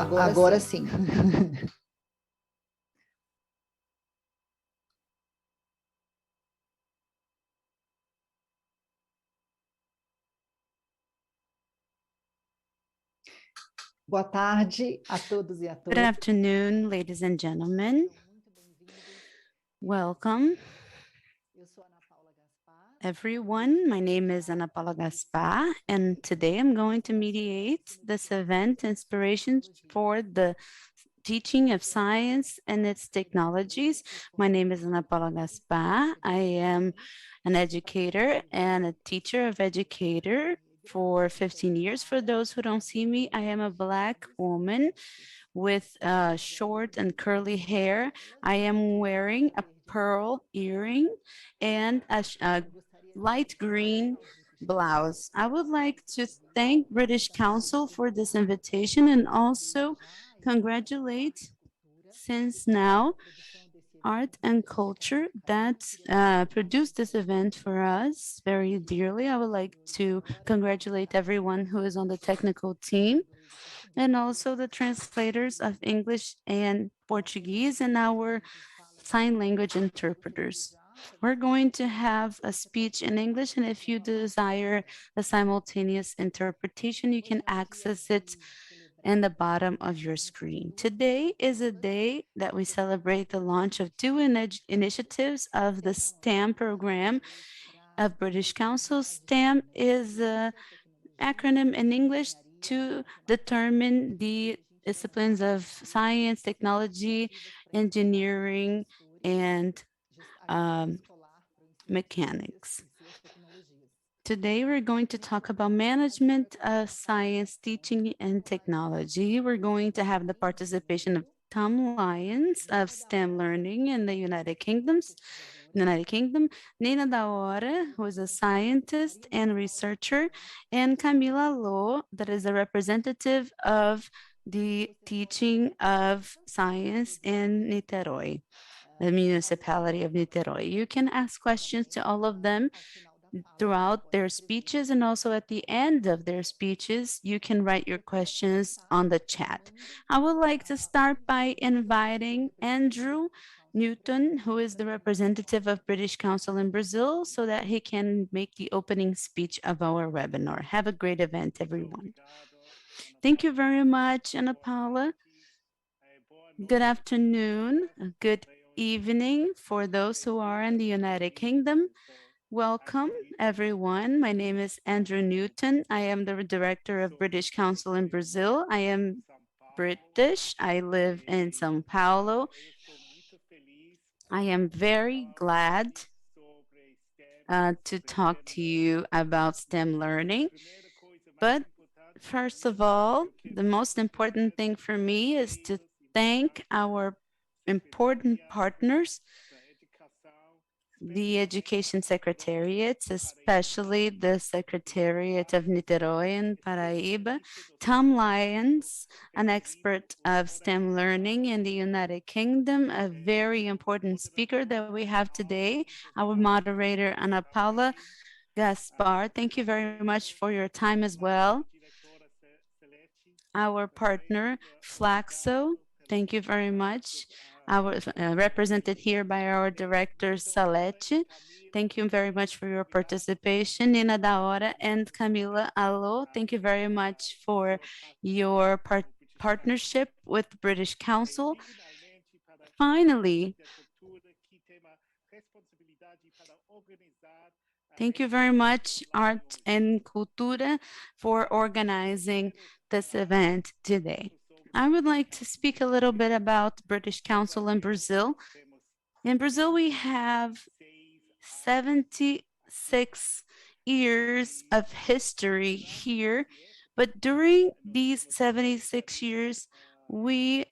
agora sim. Boa tarde a todos e a Good todas. afternoon, ladies and gentlemen. Welcome, Eu sou Ana Paula Gaspar. everyone. My name is Ana Paula Gaspar, and today I'm going to mediate this event, Inspiration for the Teaching of Science and its Technologies. My name is Ana Paula Gaspar. I am an educator and a teacher of educator for 15 years. For those who don't see me, I am a Black woman with short and curly hair. I am wearing a pearl earring and a light green blouse. I would like to thank British Council for this invitation and also congratulate since now art and culture that produced this event for us very dearly. I would like to congratulate everyone who is on the technical team and also the translators of English and Portuguese and our sign language interpreters. We're going to have a speech in English, and if you desire a simultaneous interpretation, you can access it in the bottom of your screen. Today is a day that we celebrate the launch of two initiatives of the STEM program of British Council. STEM is an acronym in English to determine the disciplines of science, technology, engineering, and mechanics. Today, we're going to talk about management of science, teaching, and technology. We're going to have the participation of Tom Lyons of STEM Learning in the United Kingdom, Nina Daora, who is a scientist and researcher, and Camilla Alô, that is a representative of the teaching of science in Niterói, the municipality of Niterói. You can ask questions to all of them throughout their speeches, and also at the end of their speeches, you can write your questions on the chat. I would like to start by inviting Andrew Newton, who is the representative of British Council in Brazil, so that he can make the opening speech of our webinar. Have a great event, everyone. Thank you very much, Ana Paula. Good afternoon, good evening for those who are in the United Kingdom. Welcome, everyone. My name is Andrew Newton. I am the director of British Council in Brazil. I am British. I live in São Paulo. I am very glad to talk to you about STEM learning. But first of all, the most important thing for me is to thank our important partners, the Education Secretariats, especially the Secretariat of Niterói and Paraíba, Tom Lyons, an expert of STEM learning in the United Kingdom, a very important speaker that we have today, our moderator, Ana Paula Gaspar. Thank you very much for your time as well. Our partner, Flacso, thank you very much. Our represented here by our director, Salete. Thank you very much for your participation. Nina Daora and Camila Alô, thank you very much for your partnership with British Council. Finally, thank you very much, Art and Cultura, for organizing this event today. I would like to speak a little bit about British Council in Brazil. In Brazil, we have 76 years of history here, but during these 76 years, we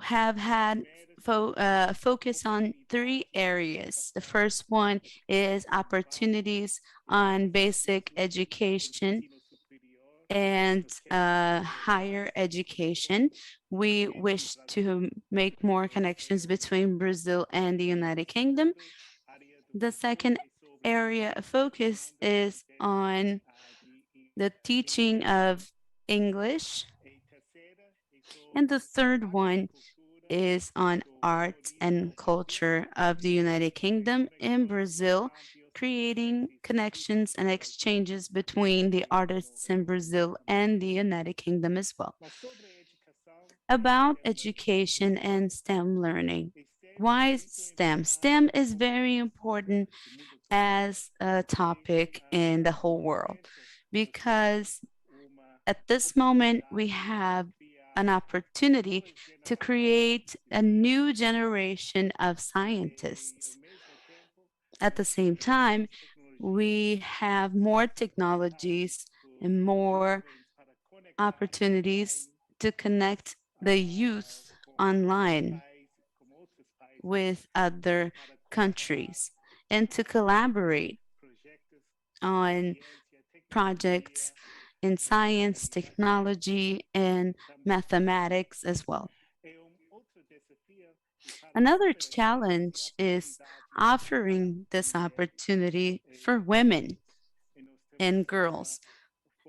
have had focus on three areas. The first one is opportunities on basic education and higher education. We wish to make more connections between Brazil and the United Kingdom. The second area of focus is on the teaching of English. And the third one is on art and culture of the United Kingdom in Brazil, creating connections and exchanges between the artists in Brazil and the United Kingdom as well. About education and STEM learning. Why STEM? STEM is very important as a topic in the whole world because at this moment we have an opportunity to create a new generation of scientists. At the same time, we have more technologies and more opportunities to connect the youth online with other countries and to collaborate on projects in science, technology, and mathematics as well. Another challenge is offering this opportunity for women and girls.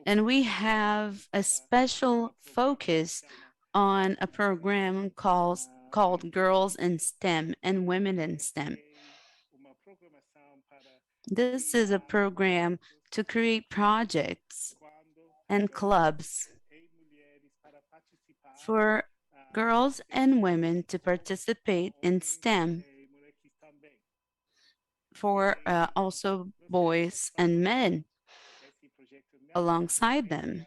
And we have a special focus on a program called Girls in STEM and Women in STEM. This is a program to create projects and clubs for girls and women to participate in STEM for also boys and men alongside them.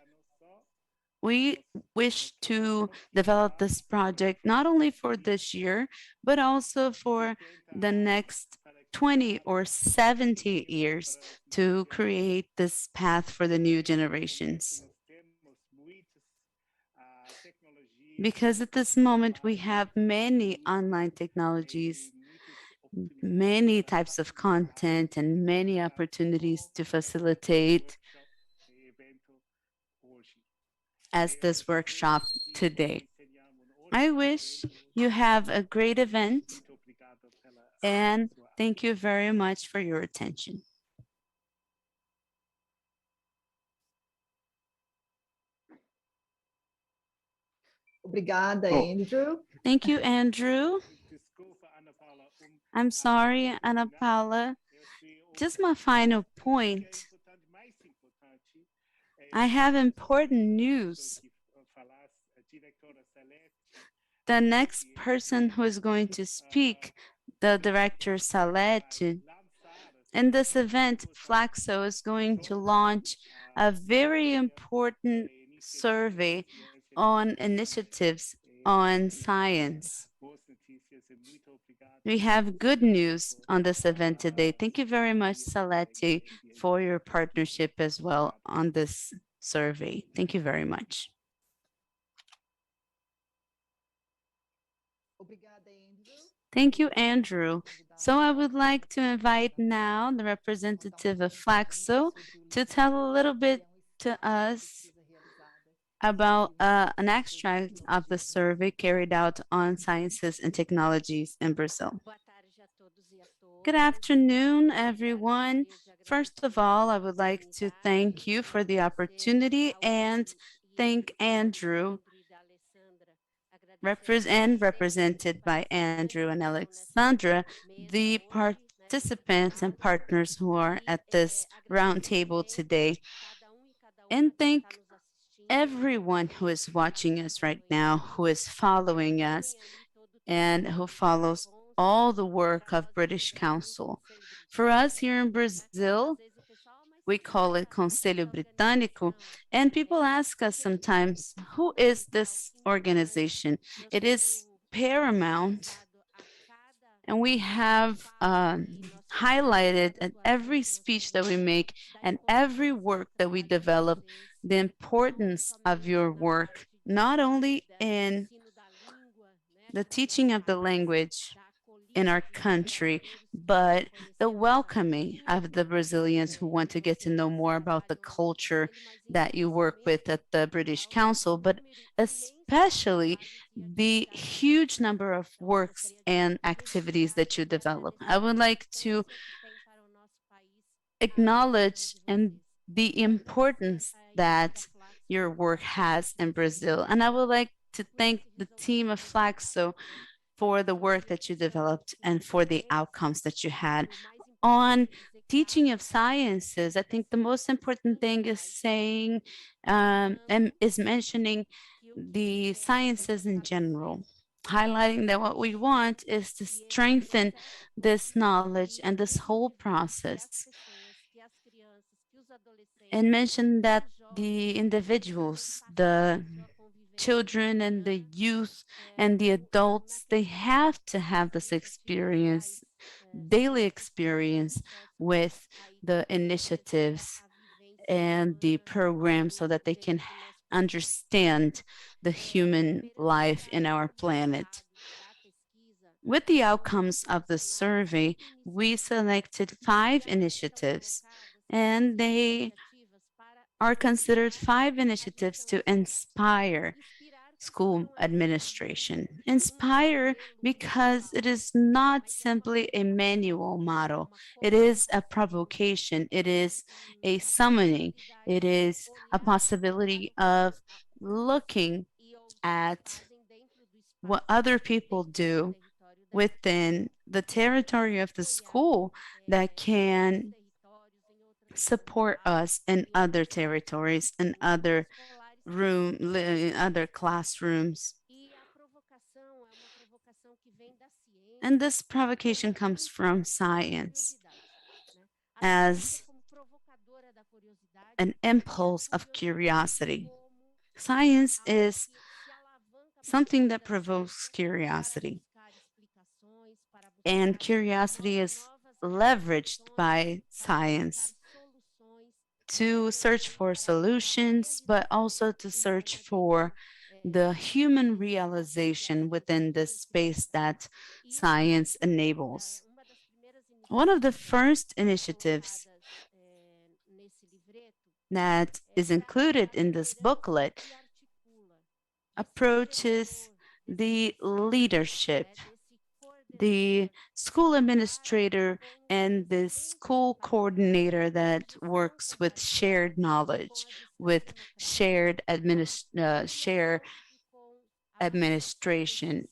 We wish to develop this project not only for this year, but also for the next 20 or 70 years to create this path for the new generations. Because at this moment, we have many online technologies, many types of content, and many opportunities to facilitate as this workshop today. I wish you have a great event and thank you very much for your attention. Obrigada, Andrew. Thank you, Andrew. I'm sorry, Ana Paula. Just my final point. I have important news. The next person who is going to speak, the director Salete, in this event, Flacso is going to launch a very important survey on initiatives on science. We have good news on this event today. Thank you very much, Salete, for your partnership as well on this survey. Thank you very much. Thank you, Andrew. So I would like to invite now the representative of Flacso to tell a little bit to us about an extract of the survey carried out on sciences and technologies in Brazil. Good afternoon, everyone. First of all, I would like to thank you for the opportunity and thank Andrew, represented by Andrew and Alexandra, the participants and partners who are at this roundtable today. And thank everyone who is watching us right now, who is following us, and who follows all the work of British Council. For us here in Brazil, we call it Conselho Britânico, and people ask us sometimes, who is this organization? It is paramount, and we have highlighted in every speech that we make and every work that we develop the importance of your work, not only in the teaching of the language in our country, but the welcoming of the Brazilians who want to get to know more about the culture that you work with at the British Council, but especially the huge number of works and activities that you develop. I would like to acknowledge and the importance that your work has in Brazil. And I would like to thank the team of Flacso for the work that you developed and for the outcomes that you had. On teaching of sciences, I think the most important thing is saying and is mentioning the sciences in general, highlighting that what we want is to strengthen this knowledge and this whole process, and mention that the individuals, the children and the youth and the adults, they have to have this experience, daily experience with the initiatives and the programs so that they can understand the human life in our planet. With the outcomes of the survey, we selected 5 initiatives, and they are considered 5 initiatives to inspire school administration. Inspire because it is not simply a manual model, it is a provocation, it is a summoning, it is a possibility of looking at what other people do within the territory of the school that can support us in other territories and other classrooms. And this provocation comes from science as an impulse of curiosity. Science is something that provokes curiosity, and curiosity is leveraged by science to search for solutions, but also to search for the human realization within the space that science enables. One of the first initiatives that is included in this booklet approaches the leadership, the school administrator, and the school coordinator that works with shared knowledge, with shared administration,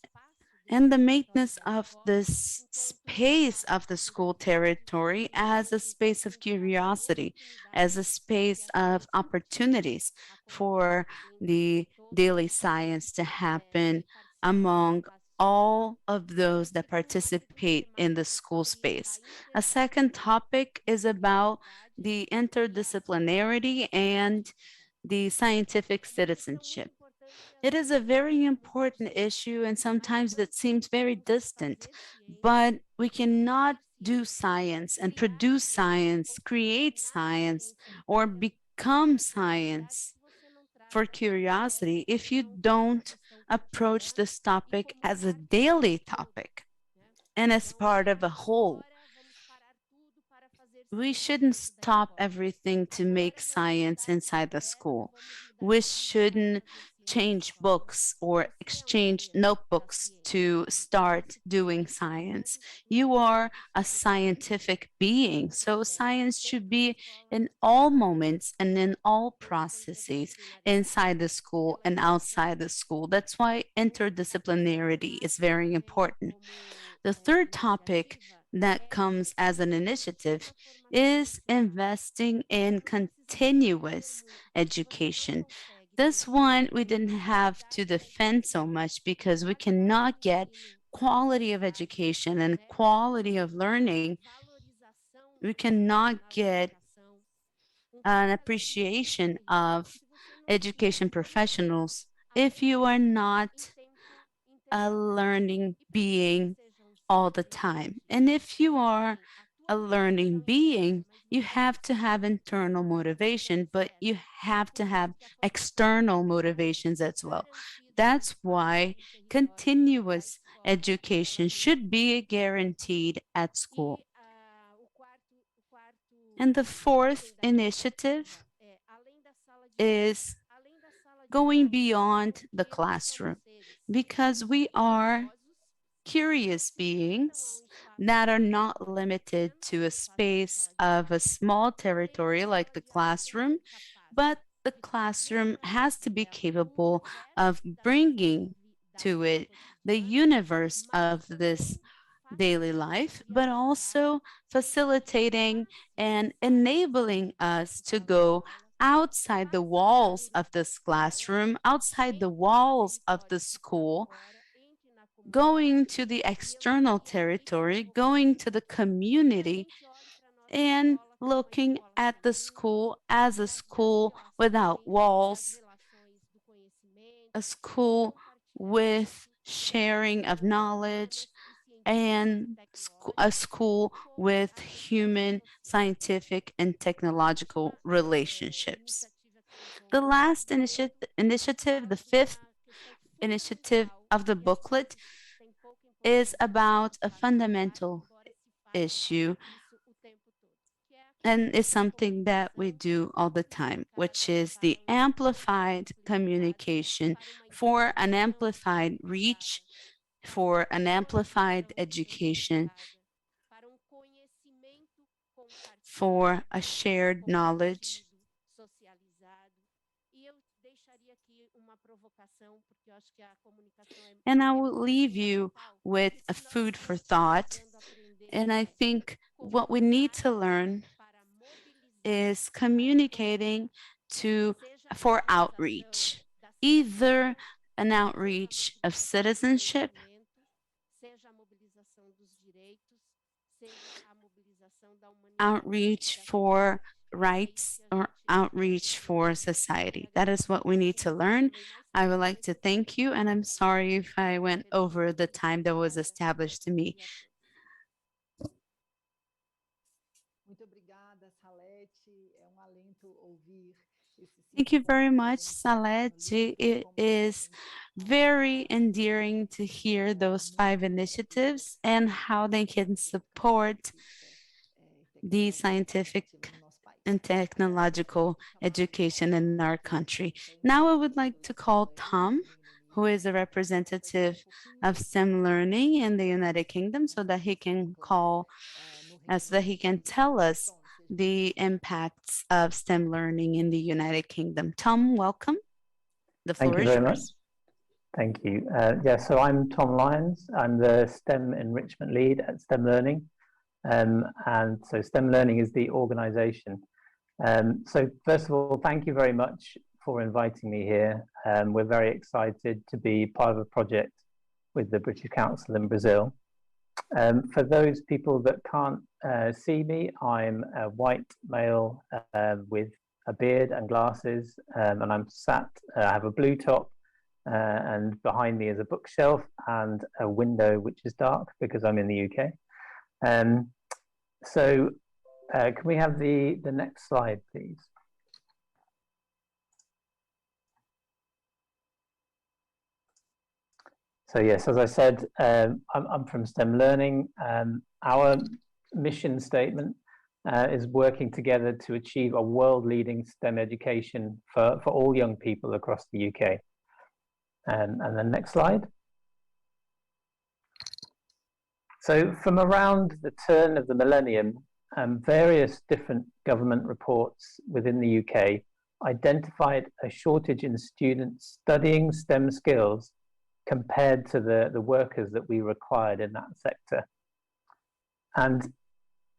and the maintenance of this space of the school territory as a space of curiosity, as a space of opportunities for the daily science to happen among all of those that participate in the school space. A second topic is about the interdisciplinarity and the scientific citizenship. It is a very important issue, and sometimes it seems very distant, but we cannot do science and produce science, create science, or become science for curiosity if you don't approach this topic as a daily topic and as part of a whole. We shouldn't stop everything to make science inside the school. We shouldn't change books or exchange notebooks to start doing science. You are a scientific being, so science should be in all moments and in all processes inside the school and outside the school. That's why interdisciplinarity is very important. The third topic that comes as an initiative is investing in continuous education. This one we didn't have to defend so much because we cannot get quality of education and quality of learning. We cannot get an appreciation of education professionals if you are not a learning being all the time. And if you are a learning being, you have to have internal motivation, but you have to have external motivations as well. That's why continuous education should be guaranteed at school. And the fourth initiative is going beyond the classroom because we are curious beings that are not limited to a space of a small territory like the classroom, but the classroom has to be capable of bringing to it the universe of this daily life, but also facilitating and enabling us to go outside the walls of this classroom, outside the walls of the school, going to the external territory, going to the community, and looking at the school as a school without walls, a school with sharing of knowledge, and a school with human, scientific, and technological relationships. The last initiative, the fifth initiative of the booklet, is about a fundamental issue and is something that we do all the time, which is the amplified communication for an amplified reach, for an amplified education, for a shared knowledge. And I will leave you with a food for thought. And I think what we need to learn is communicating for outreach, either an outreach of citizenship, outreach for rights, or outreach for society. That is what we need to learn. I would like to thank you, and I'm sorry if I went over the time that was established to me. Thank you very much, Salete. It is very endearing to hear those 5 initiatives and how they can support the scientific and technological education in our country. Now I would like to call Tom, who is a representative of STEM learning in the United Kingdom, so that he can tell us the impacts of STEM learning in the United Kingdom. Tom, welcome. The floor is yours. Thank you very much. Thank you. So I'm Tom Lyons. I'm the STEM enrichment lead at STEM Learning. And so STEM Learning is the organization. So first of all, thank you very much for inviting me here. We're very excited to be part of a project with the British Council in Brazil. For those people that can't see me, I'm a white male with a beard and glasses, and I'm sat, I have a blue top, and behind me is a bookshelf and a window which is dark because I'm in the UK. Can we have the next slide, please? So yes, as I said, I'm from STEM Learning. Our mission statement is working together to achieve a world-leading STEM education for all young people across the UK. And the next slide. So from around the turn of the millennium, various different government reports within the UK identified a shortage in students studying STEM skills compared to the workers that we required in that sector. And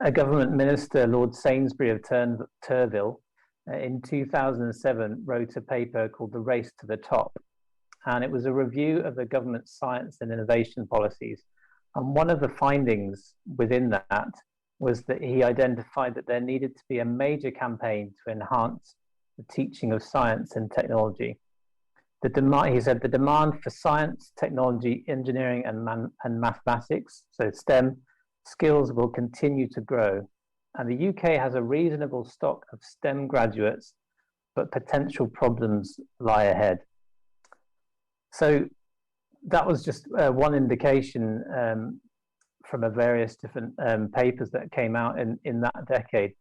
a government minister, Lord Sainsbury of Turville, in 2007 wrote a paper called The Race to the Top. And it was a review of the government's science and innovation policies. And one of the findings within that was that he identified that there needed to be a major campaign to enhance the teaching of science and technology. He said the demand for science, technology, engineering, and mathematics, so STEM, skills will continue to grow. And the UK has a reasonable stock of STEM graduates, but potential problems lie ahead. So that was just one indication from a various different papers that came out in that decade.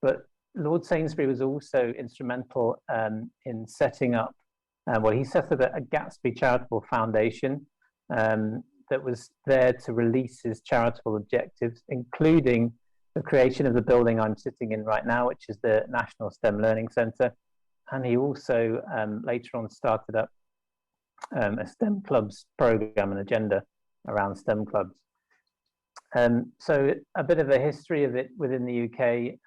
But Lord Sainsbury was also instrumental in setting up, he set up a Gatsby Charitable Foundation that was there to release his charitable objectives, including the creation of the building I'm sitting in right now, which is the National STEM Learning Centre, and he also later on started up a STEM clubs program and agenda around STEM clubs. So a bit of a history of it within the UK.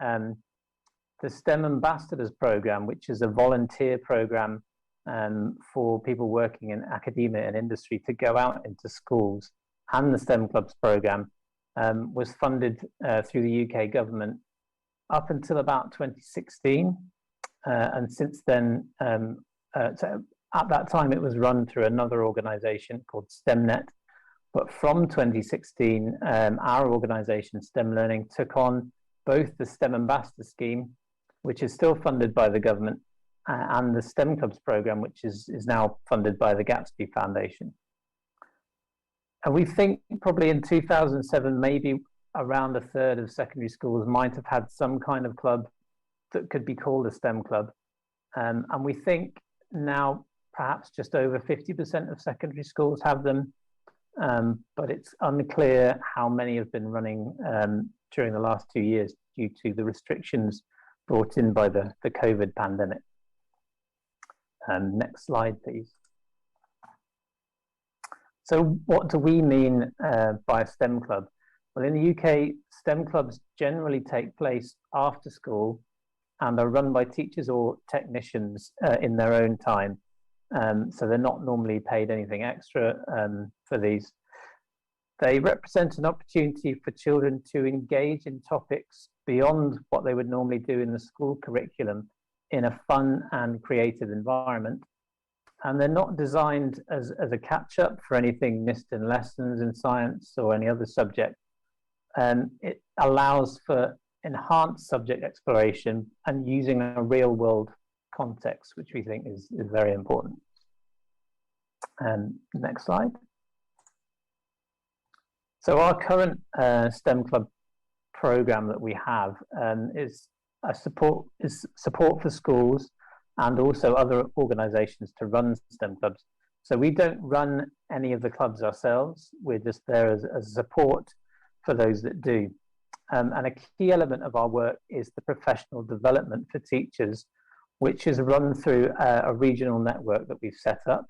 The STEM Ambassadors program, which is a volunteer program for people working in academia and industry to go out into schools, and the STEM clubs program was funded through the UK government up until about 2016. And since then, so at that time, it was run through another organization called STEMnet. But from 2016, our organization, STEM Learning, took on both the STEM Ambassador Scheme, which is still funded by the government, and the STEM Clubs program, which is now funded by the Gatsby Foundation. And we think probably in 2007, maybe around a third of secondary schools might have had some kind of club that could be called a STEM club. And we think now perhaps just over 50% of secondary schools have them, but it's unclear how many have been running during the last 2 years due to the restrictions brought in by the COVID pandemic. Next slide, please. So what do we mean by a STEM club? Well, in the UK, STEM clubs generally take place after school and are run by teachers or technicians in their own time. So they're not normally paid anything extra for these. They represent an opportunity for children to engage in topics beyond what they would normally do in the school curriculum in a fun and creative environment. And they're not designed as a catch-up for anything missed in lessons in science or any other subject. It allows for enhanced subject exploration and using a real-world context, which we think is very important. Next slide. So our current STEM Club program that we have is support for schools and also other organizations to run STEM clubs. So we don't run any of the clubs ourselves. We're just there as support for those that do. And a key element of our work is the professional development for teachers, which is run through a regional network that we've set up.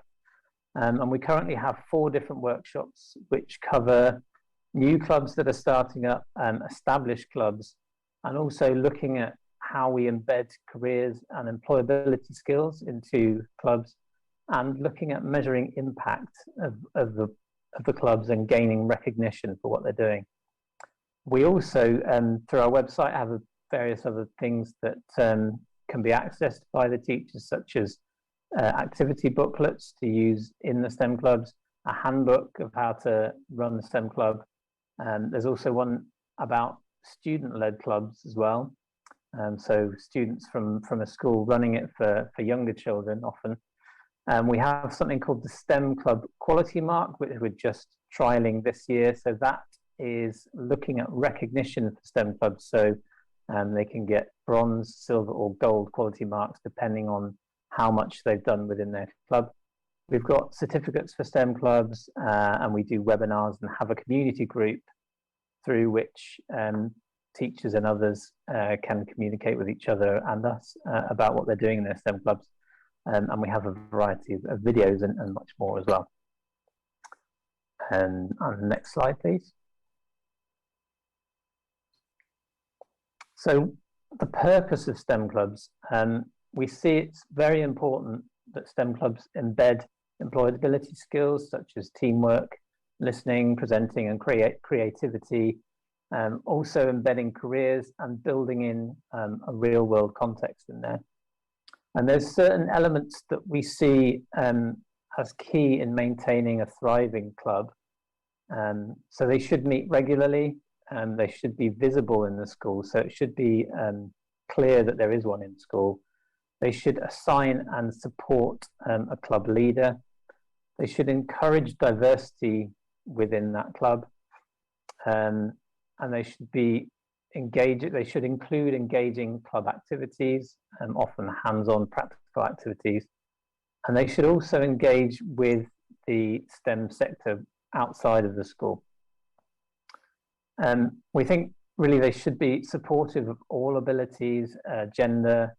And we currently have 4 different workshops which cover new clubs that are starting up, established clubs, and also looking at how we embed careers and employability skills into clubs, and looking at measuring impact of the clubs and gaining recognition for what they're doing. We also, through our website, have various other things that can be accessed by the teachers, such as activity booklets to use in the STEM clubs, a handbook of how to run the STEM club. There's also one about student-led clubs as well. So students from a school running it for younger children often. We have something called the STEM Club Quality Mark, which we're just trialing this year. So that is looking at recognition for STEM clubs. So they can get bronze, silver, or gold quality marks depending on how much they've done within their club. We've got certificates for STEM clubs, and we do webinars and have a community group through which teachers and others can communicate with each other and us about what they're doing in their STEM clubs. And we have a variety of videos and much more as well. And on the next slide, please. So the purpose of STEM clubs, we see it's very important that STEM clubs embed employability skills such as teamwork, listening, presenting, and creativity, also embedding careers and building in a real world context in there. And there's certain elements that we see as key in maintaining a thriving club. So they should meet regularly, and they should be visible in the school. So it should be clear that there is one in school. They should assign and support a club leader. They should encourage diversity within that club. And they should be engaged. They should include engaging club activities, often hands-on practical activities. And they should also engage with the STEM sector outside of the school. We think really they should be supportive of all abilities, gender,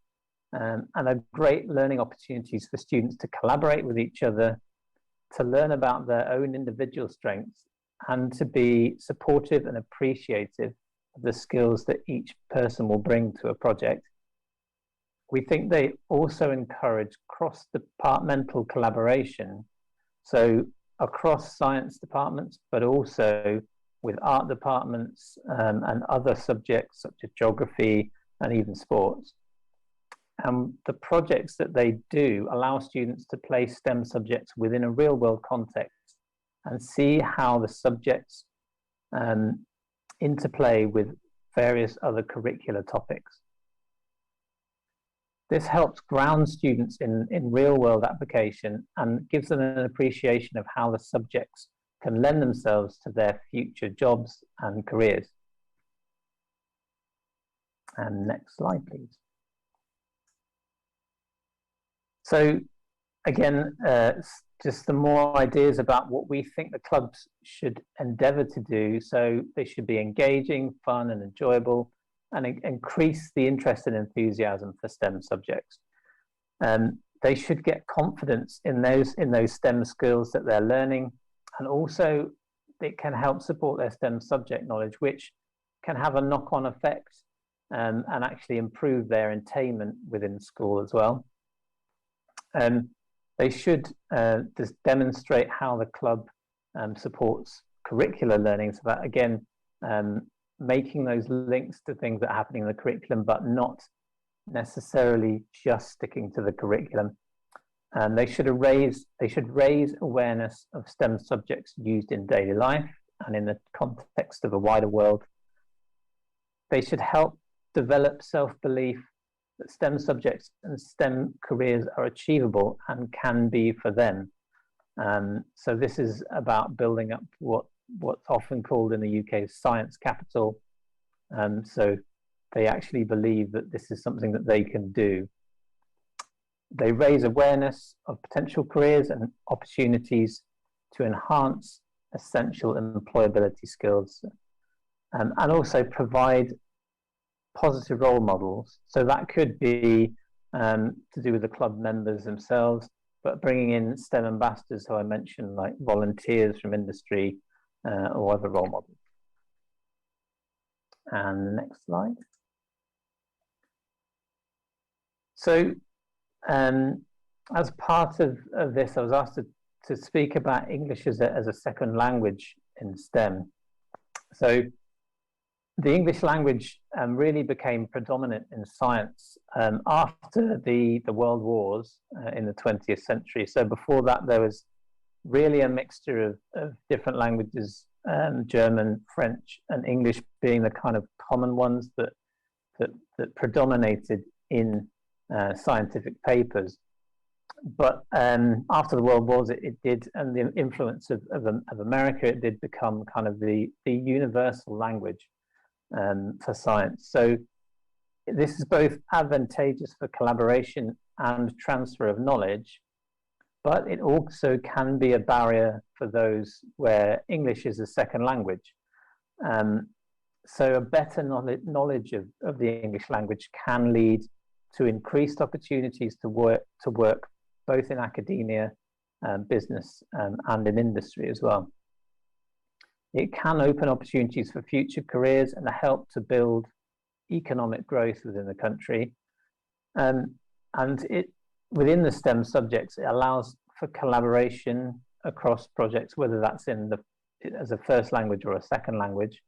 and are great learning opportunities for students to collaborate with each other, to learn about their own individual strengths, and to be supportive and appreciative of the skills that each person will bring to a project. We think they also encourage cross-departmental collaboration, so across science departments, but also with art departments and other subjects such as geography and even sports. And the projects that they do allow students to place STEM subjects within a real-world context and see how the subjects interplay with various other curricular topics. This helps ground students in real-world application and gives them an appreciation of how the subjects can lend themselves to their future jobs and careers. And next slide, please. So again, just some more ideas about what we think the clubs should endeavour to do. So they should be engaging, fun and enjoyable, and increase the interest and enthusiasm for STEM subjects. They should get confidence in those STEM skills that they're learning, and also it can help support their STEM subject knowledge, which can have a knock-on effect and actually improve their attainment within school as well. They should just demonstrate how the club supports curricular learning, so that again, making those links to things that are happening in the curriculum, but not necessarily just sticking to the curriculum. And they should raise awareness of STEM subjects used in daily life and in the context of a wider world. They should help develop self-belief that STEM subjects and STEM careers are achievable and can be for them. So this is about building up what's often called in the UK science capital. So they actually believe that this is something that they can do. They raise awareness of potential careers and opportunities to enhance essential employability skills, and also provide positive role models. So that could be to do with the club members themselves, but bringing in STEM ambassadors, who I mentioned, like volunteers from industry or other role models. And the next slide. So as part of this, I was asked to speak about English as a second language in STEM. So the English language really became predominant in science after the World Wars in the 20th century. So before that, there was really a mixture of different languages, German, French, and English being the kind of common ones that predominated in scientific papers. But after the World Wars, it did, and the influence of America, it did become kind of the universal language for science. So this is both advantageous for collaboration and transfer of knowledge, but it also can be a barrier for those where English is a second language. So a better knowledge of the English language can lead to increased opportunities to work both in academia, business, and in industry as well. It can open opportunities for future careers and help to build economic growth within the country. And within the STEM subjects, it allows for collaboration across projects, whether that's as a first language or a second language.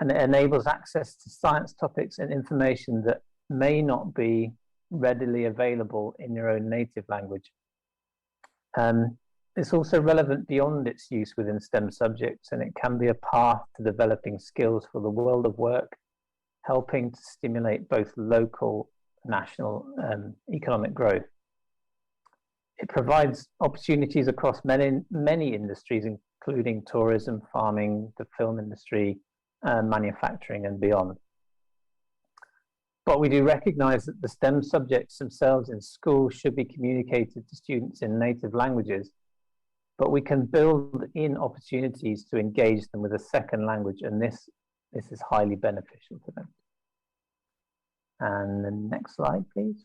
And it enables access to science topics and information that may not be readily available in your own native language. It's also relevant beyond its use within STEM subjects, and it can be a path to developing skills for the world of work, helping to stimulate both local, national, economic growth. It provides opportunities across many industries, including tourism, farming, the film industry, manufacturing, and beyond. But we do recognise that the STEM subjects themselves in school should be communicated to students in native languages, but we can build in opportunities to engage them with a second language, and this is highly beneficial to them. And the next slide, please.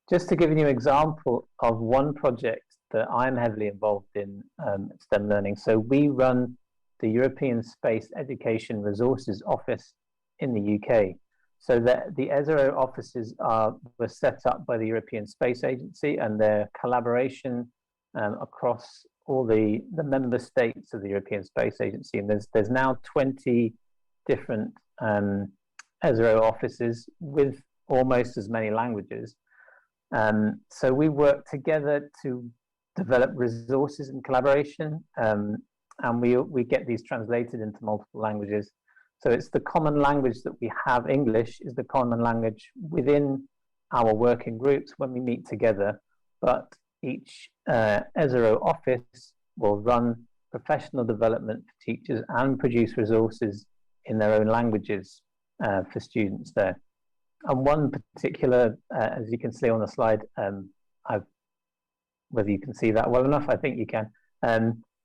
Just to give you an example of one project that I'm heavily involved in STEM learning. So we run the European Space Education Resources Office in the UK. So that the ESRO offices were set up by the European Space Agency, and their collaboration across all the member states of the European Space Agency. And there's now 20 different ESRO offices with almost as many languages. So we work together to develop resources in collaboration, and we get these translated into multiple languages. So it's the common language that we have. English is the common language within our working groups when we meet together, but each ESRO office will run professional development for teachers and produce resources in their own languages for students there. And one particular, as you can see on the slide, whether you can see that well enough, I think you can.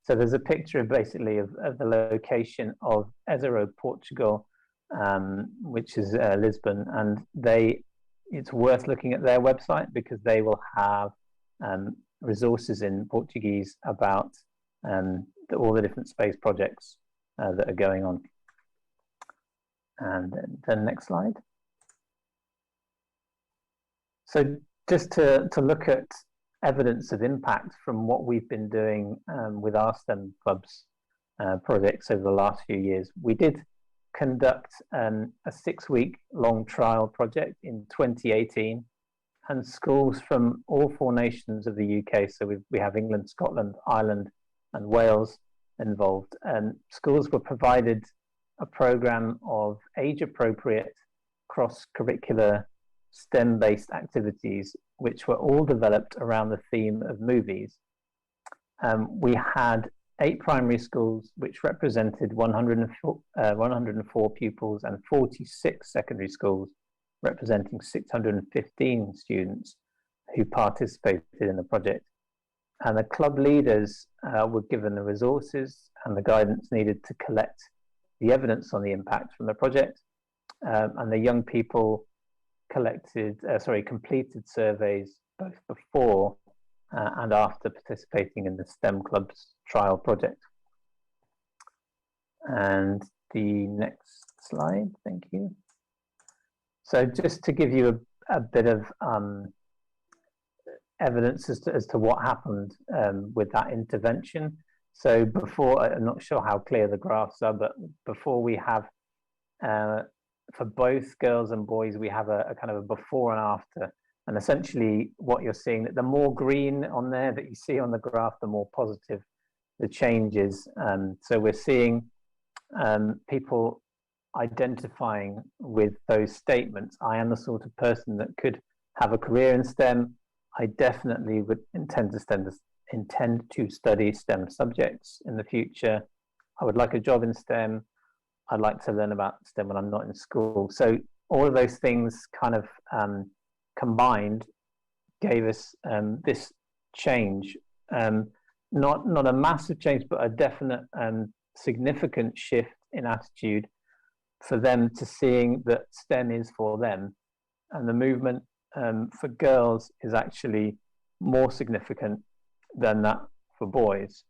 So there's a picture basically of the location of ESRO Portugal, which is Lisbon, and it's worth looking at their website because they will have resources in Portuguese about all the different space projects that are going on. And then the next slide. So just to look at evidence of impact from what we've been doing with our STEM clubs projects over the last few years. We did conduct a 6-week long trial project in 2018, and schools from all 4 nations of the UK, so we have England, Scotland, Ireland and Wales involved, and schools were provided a programme of age-appropriate cross-curricular STEM-based activities, which were all developed around the theme of movies. We had 8 primary schools, which represented 104 pupils, and 46 secondary schools, representing 615 students who participated in the project. And the club leaders were given the resources and the guidance needed to collect the evidence on the impact from the project, and the young people completed surveys both before and after participating in the STEM Club's trial project. And the next slide, thank you. So just to give you a bit of evidence as to what happened with that intervention. So before, I'm not sure how clear the graphs are, but before we have for both girls and boys, we have a kind of a before and after. And essentially what you're seeing, that the more green on there that you see on the graph, the more positive the change is. So we're seeing people identifying with those statements. I am the sort of person that could have a career in STEM. I definitely would intend to study STEM subjects in the future. I would like a job in STEM. I'd like to learn about STEM when I'm not in school. So all of those things kind of combined gave us this change. Not a massive change, but a definite significant shift in attitude for them to seeing that STEM is for them. And the movement for girls is actually more significant than that for boys.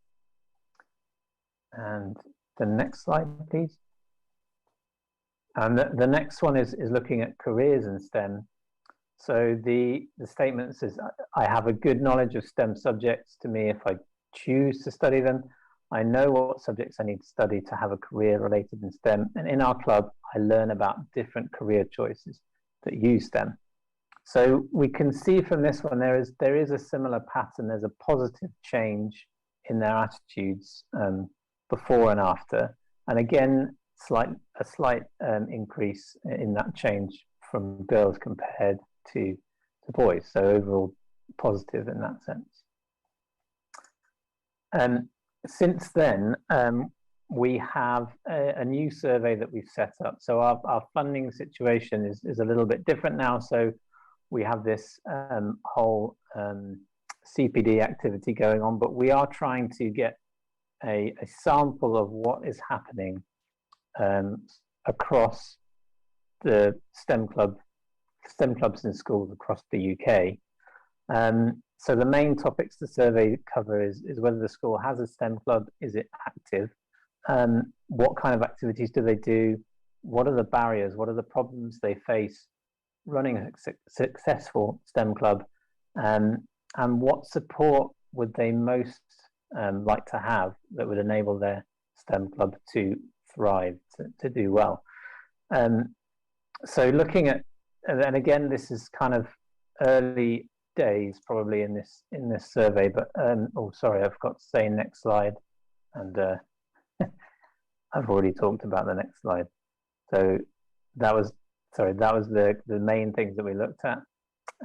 And the next slide, please. And the next one is looking at careers in STEM. So the statement says, I have a good knowledge of STEM subjects. To me, if I choose to study them, I know what subjects I need to study to have a career related in STEM. And in our club, I learn about different career choices that use STEM. So we can see from this one, there is a similar pattern. There's a positive change in their attitudes before and after. And again, a slight increase in that change from girls compared to boys. So overall positive in that sense. Since then, we have a new survey that we've set up. So our funding situation is a little bit different now. So we have this whole CPD activity going on, but we are trying to get a sample of what is happening across the STEM clubs in schools across the UK. So the main topics the survey cover is whether the school has a STEM club, is it active, what kind of activities do they do, what are the barriers, what are the problems they face running a successful STEM club, and what support would they most like to have that would enable their STEM club to thrive, to do well. So looking at, and again, this is kind of early days probably in this survey, but oh sorry, I forgot to say next slide, and I've already talked about the next slide. So that was the main things that we looked at.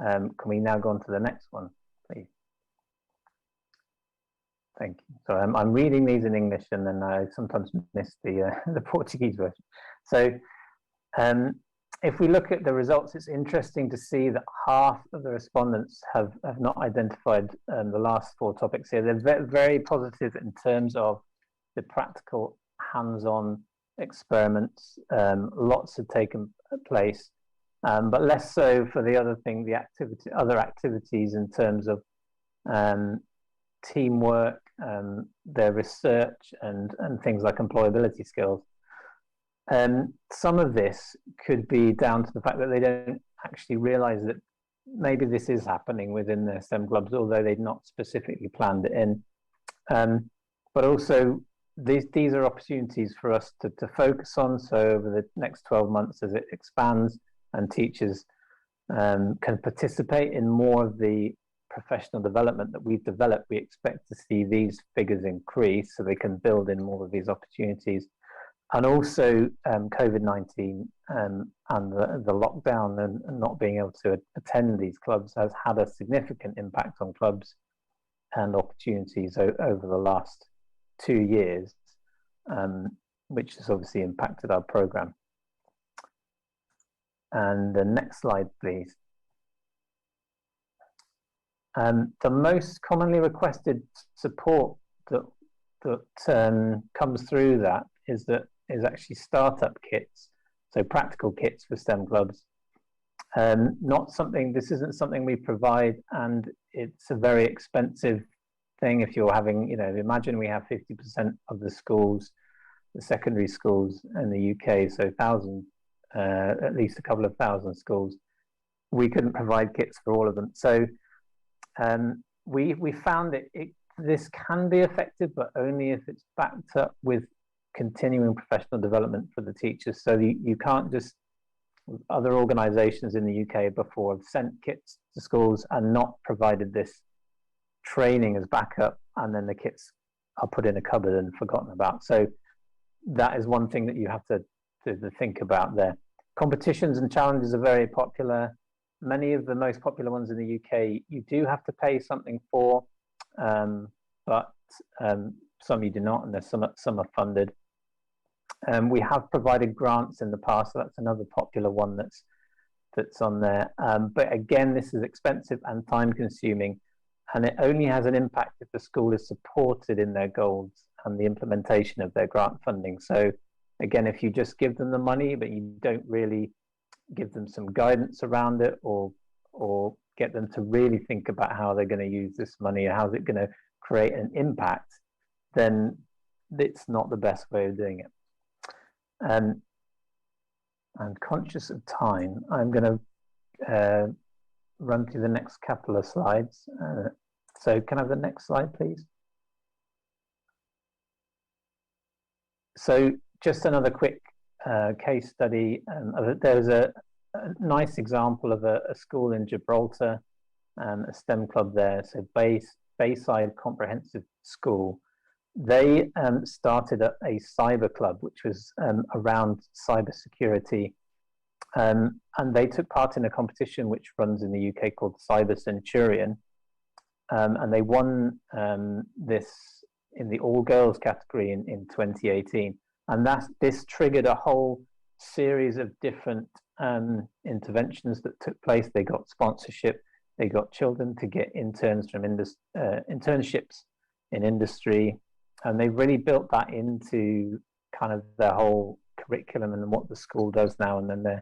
Can we now go on to the next one, please? Thank you. So I'm reading these in English, and then I sometimes miss the Portuguese version. So if we look at the results, it's interesting to see that half of the respondents have not identified the last four topics here. They're very positive in terms of the practical hands-on experiments. Lots have taken place, but less so for the other activities in terms of teamwork, their research, and things like employability skills. Some of this could be down to the fact that they don't actually realize that maybe this is happening within their STEM clubs, although they've not specifically planned it in. But also, these are opportunities for us to focus on. So over the next 12 months, as it expands and teachers can participate in more of the professional development that we've developed, we expect to see these figures increase so they can build in more of these opportunities. And also COVID-19 and the lockdown and not being able to attend these clubs has had a significant impact on clubs and opportunities over the last 2 years, which has obviously impacted our program. And the next slide, please. The most commonly requested support that comes through that is actually startup kits, so practical kits for STEM clubs. This isn't something we provide, and it's a very expensive thing. If you're having, imagine we have 50% of the schools, the secondary schools in the UK, so at least a couple of thousand schools. We couldn't provide kits for all of them. So we found this can be effective, but only if it's backed up with continuing professional development for the teachers. So you can't just, other organizations in the UK before have sent kits to schools and not provided this training as backup, and then the kits are put in a cupboard and forgotten about. So that is one thing that you have to think about there. Competitions and challenges are very popular. Many of the most popular ones in the UK, you do have to pay something for, but some you do not, and there's some are funded. We have provided grants in the past, so that's another popular one that's on there. But again, this is expensive and time consuming, and it only has an impact if the school is supported in their goals and the implementation of their grant funding. So again, if you just give them the money, but you don't really give them some guidance around it, or get them to really think about how they're going to use this money, or how's it going to create an impact, then it's not the best way of doing it. And conscious of time, I'm going to run through the next couple of slides. So can I have the next slide, please? So just another quick case study. There's a nice example of a school in Gibraltar, a STEM club there, so Bayside Comprehensive School. They started a cyber club, which was around cybersecurity, and they took part in a competition which runs in the UK called Cyber Centurion, and they won this in the all-girls category in 2018, and this triggered a whole series of different interventions that took place. They got sponsorship, they got children to get interns from internships in industry, and they've really built that into kind of their whole curriculum and what the school does now. And then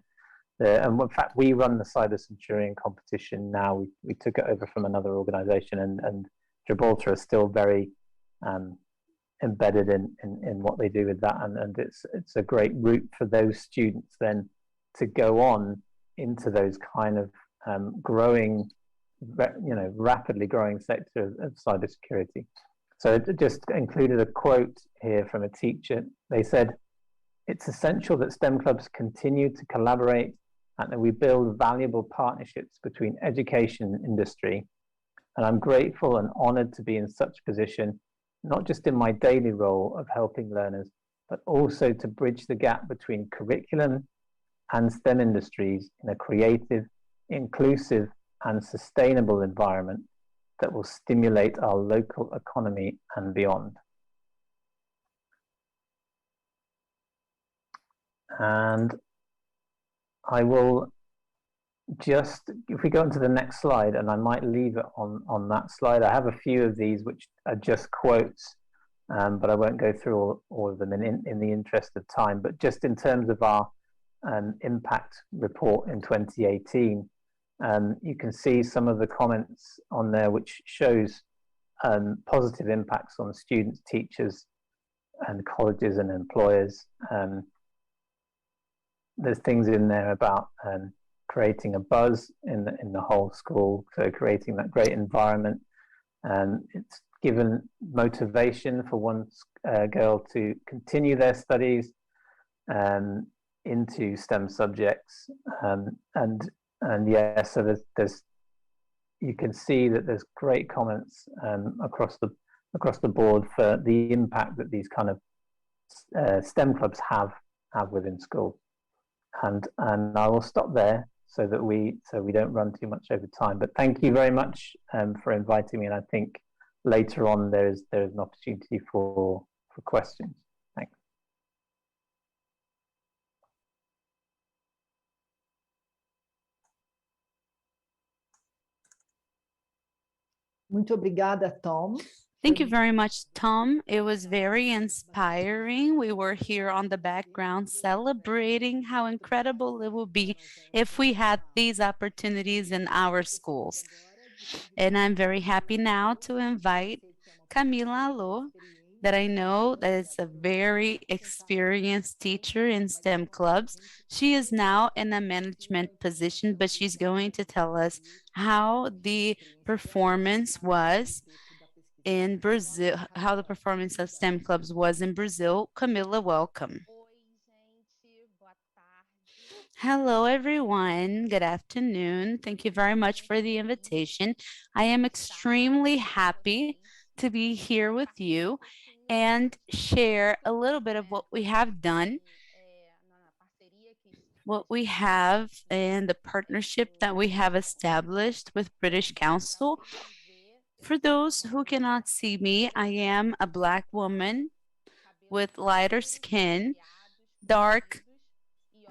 and in fact, we run the Cyber Centurion competition now. We took it over from another organization, and Gibraltar is still very embedded in what they do with that, and it's a great route for those students then to go on into those kind of growing, rapidly growing sector of cybersecurity. So it just included a quote here from a teacher. They said, "It's essential that STEM clubs continue to collaborate and that we build valuable partnerships between education and industry. And I'm grateful and honored to be in such a position, not just in my daily role of helping learners, but also to bridge the gap between curriculum and STEM industries in a creative, inclusive, and sustainable environment that will stimulate our local economy and beyond." And I will just, if we go into the next slide, and I might leave it on that slide. I have a few of these which are just quotes, but I won't go through all of them in the interest of time. But just in terms of our impact report in 2018, you can see some of the comments on there which shows positive impacts on students, teachers, and colleges and employers. There's things in there about creating a buzz in the whole school, so creating that great environment. It's given motivation for one girl to continue their studies into STEM subjects, and yeah, so there's you can see that there's great comments across the board for the impact that these kind of STEM clubs have within school. And I will stop there so that we don't run too much over time. But thank you very much for inviting me, and I think later on there's an opportunity for questions. Thanks. Muito obrigada, Tom. Thank you very much, Tom. It was very inspiring. We were here on the background celebrating how incredible it would be if we had these opportunities in our schools. And I'm very happy now to invite Camilla Alô, that I know that is a very experienced teacher in STEM clubs. She is now in a management position, but she's going to tell us how the performance was in Brazil, how the performance of STEM clubs was in Brazil. Camilla, welcome. Hello, everyone. Good afternoon. Thank you very much for the invitation. I am extremely happy to be here with you and share a little bit of what we have done, what we have, and the partnership that we have established with British Council. For those who cannot see me, I am a Black woman with lighter skin, dark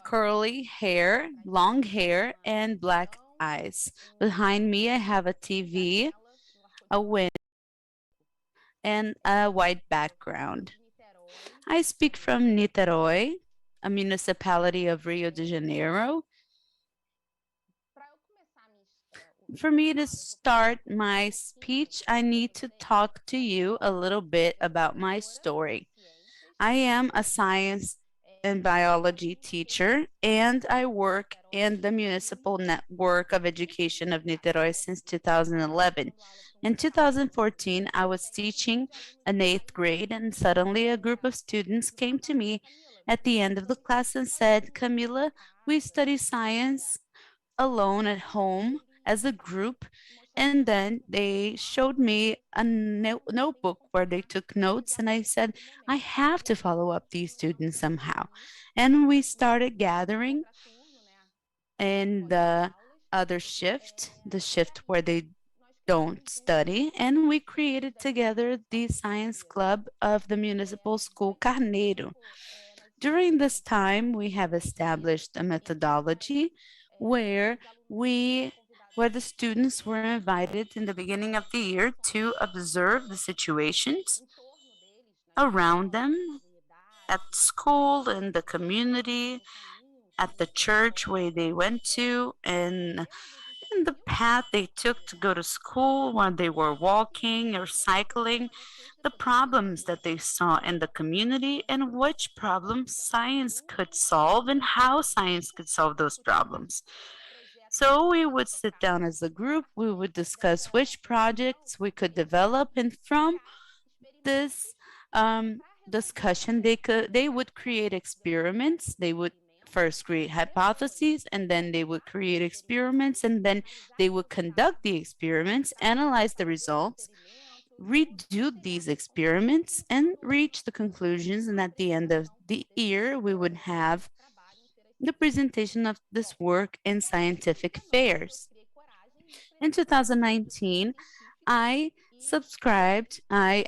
curly hair, long hair, and black eyes. Behind me, I have a TV, a window, and a white background. I speak from Niterói, a municipality of Rio de Janeiro. For me to start my speech, I need to talk to you a little bit about my story. I am a science and biology teacher, and I work in the Municipal Network of Education of Niterói since 2011. In 2014, I was teaching an 8th grade, and suddenly a group of students came to me at the end of the class and said, "Camilla, we study science alone at home as a group." And then they showed me a notebook where they took notes, and I said, I have to follow up these students somehow. And we started gathering in the other shift, the shift where they don't study, and we created together the science club of the municipal school Carneiro. During this time, we have established a methodology where the students were invited in the beginning of the year to observe the situations around them at school, in the community, at the church where they went to, and in the path they took to go to school, when they were walking or cycling, the problems that they saw in the community, and which problems science could solve and how science could solve those problems. So we would sit down as a group, we would discuss which projects we could develop, and from this discussion, they would create experiments. They would first create hypotheses, and then they would create experiments, and then they would conduct the experiments, analyze the results, redo these experiments, and reach the conclusions. And at the end of the year, we would have the presentation of this work in scientific fairs. In 2019, I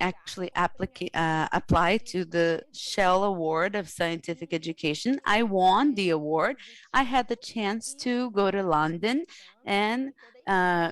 actually applied to the Shell Award of Scientific Education. I won the award. I had the chance to go to London and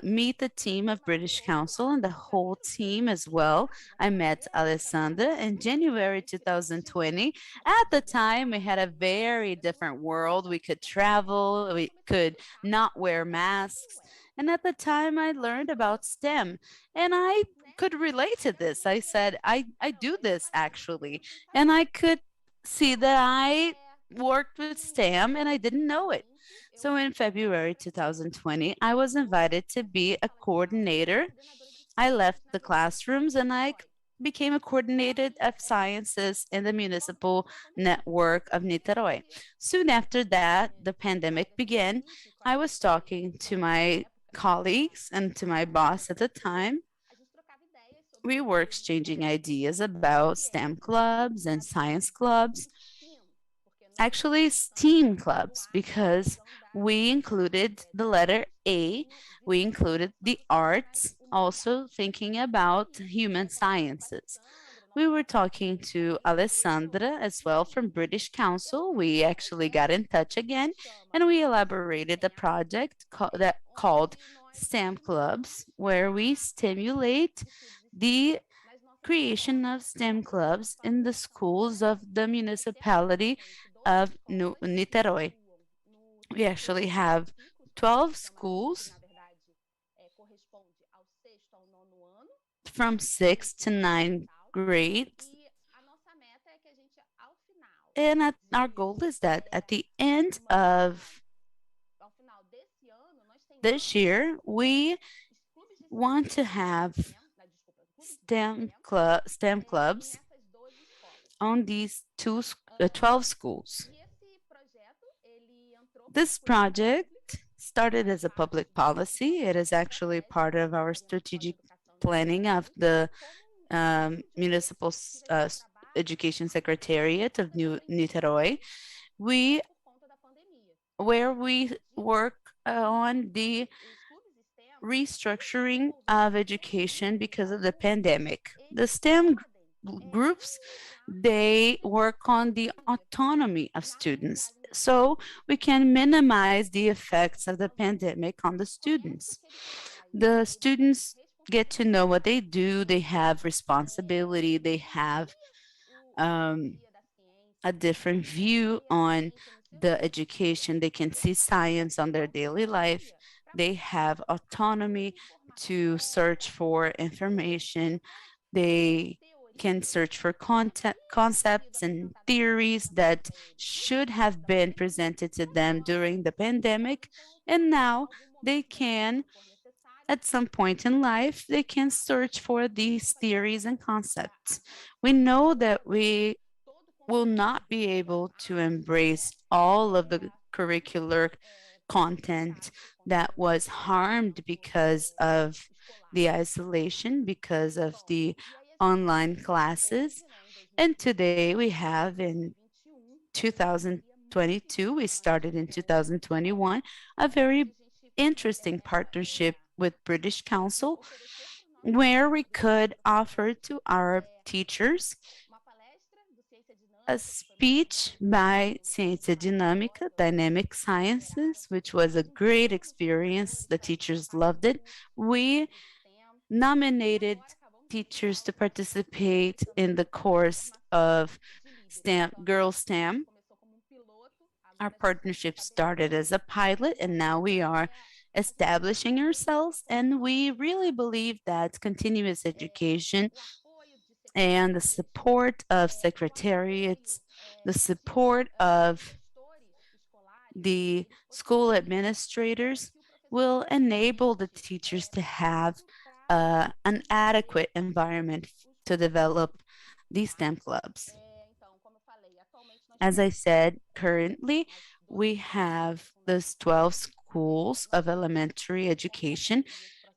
meet the team of British Council and the whole team as well. I met Alessandra in January 2020. At the time, we had a very different world. We could travel, we could not wear masks. And at the time, I learned about STEM, and I could relate to this. I said, I do this actually. And I could see that I worked with STEM and I didn't know it. So in February 2020, I was invited to be a coordinator. I left the classrooms and I became a coordinator of sciences in the municipal network of Niterói. Soon after that, the pandemic began. I was talking to my colleagues and to my boss at the time. We were exchanging ideas about STEM clubs and science clubs, actually STEAM clubs, because we included the letter A, we included the arts, also thinking about human sciences. We were talking to Alessandra as well from British Council. We actually got in touch again and we elaborated a project called STEM Clubs, where we stimulate the creation of STEM clubs in the schools of the municipality of Niterói. We actually have 12 schools from 6th to 9th grade. And our goal is that at the end of this year, we want to have STEM clubs on these 12 schools. This project started as a public policy. It is actually part of our strategic planning of the Municipal Education Secretariat of Niterói, where we work on the restructuring of education because of the pandemic. The STEM groups, they work on the autonomy of students, so we can minimize the effects of the pandemic on the students. The students get to know what they do, they have responsibility, they have a different view on the education, they can see science on their daily life, they have autonomy to search for information, they can search for concepts and theories that should have been presented to them during the pandemic, and now they can, at some point in life, they can search for these theories and concepts. We know that we will not be able to embrace all of the curricular content that was harmed because of the isolation, because of the online classes. And today we have, in 2022, we started in 2021, a very interesting partnership with British Council, where we could offer to our teachers a speech by Ciência Dinâmica, Dynamic Sciences, which was a great experience. The teachers loved it. We nominated teachers to participate in the course of STEM, Girl STEM. Our partnership started as a pilot, and now we are establishing ourselves. And we really believe that continuous education and the support of secretariats, the support of the school administrators will enable the teachers to have an adequate environment to develop these STEM clubs. As I said, currently we have those 12 schools of elementary education.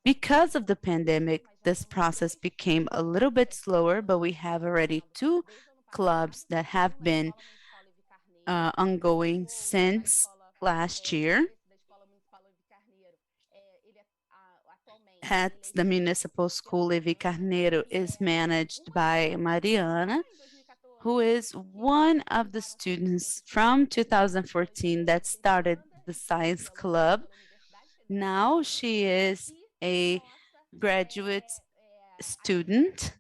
Because of the pandemic, this process became a little bit slower, but we have already two clubs that have been ongoing since last year. At the municipal school, Levi Carneiro is managed by Mariana, who is one of the students from 2014 that started the science club. Now she is a graduate student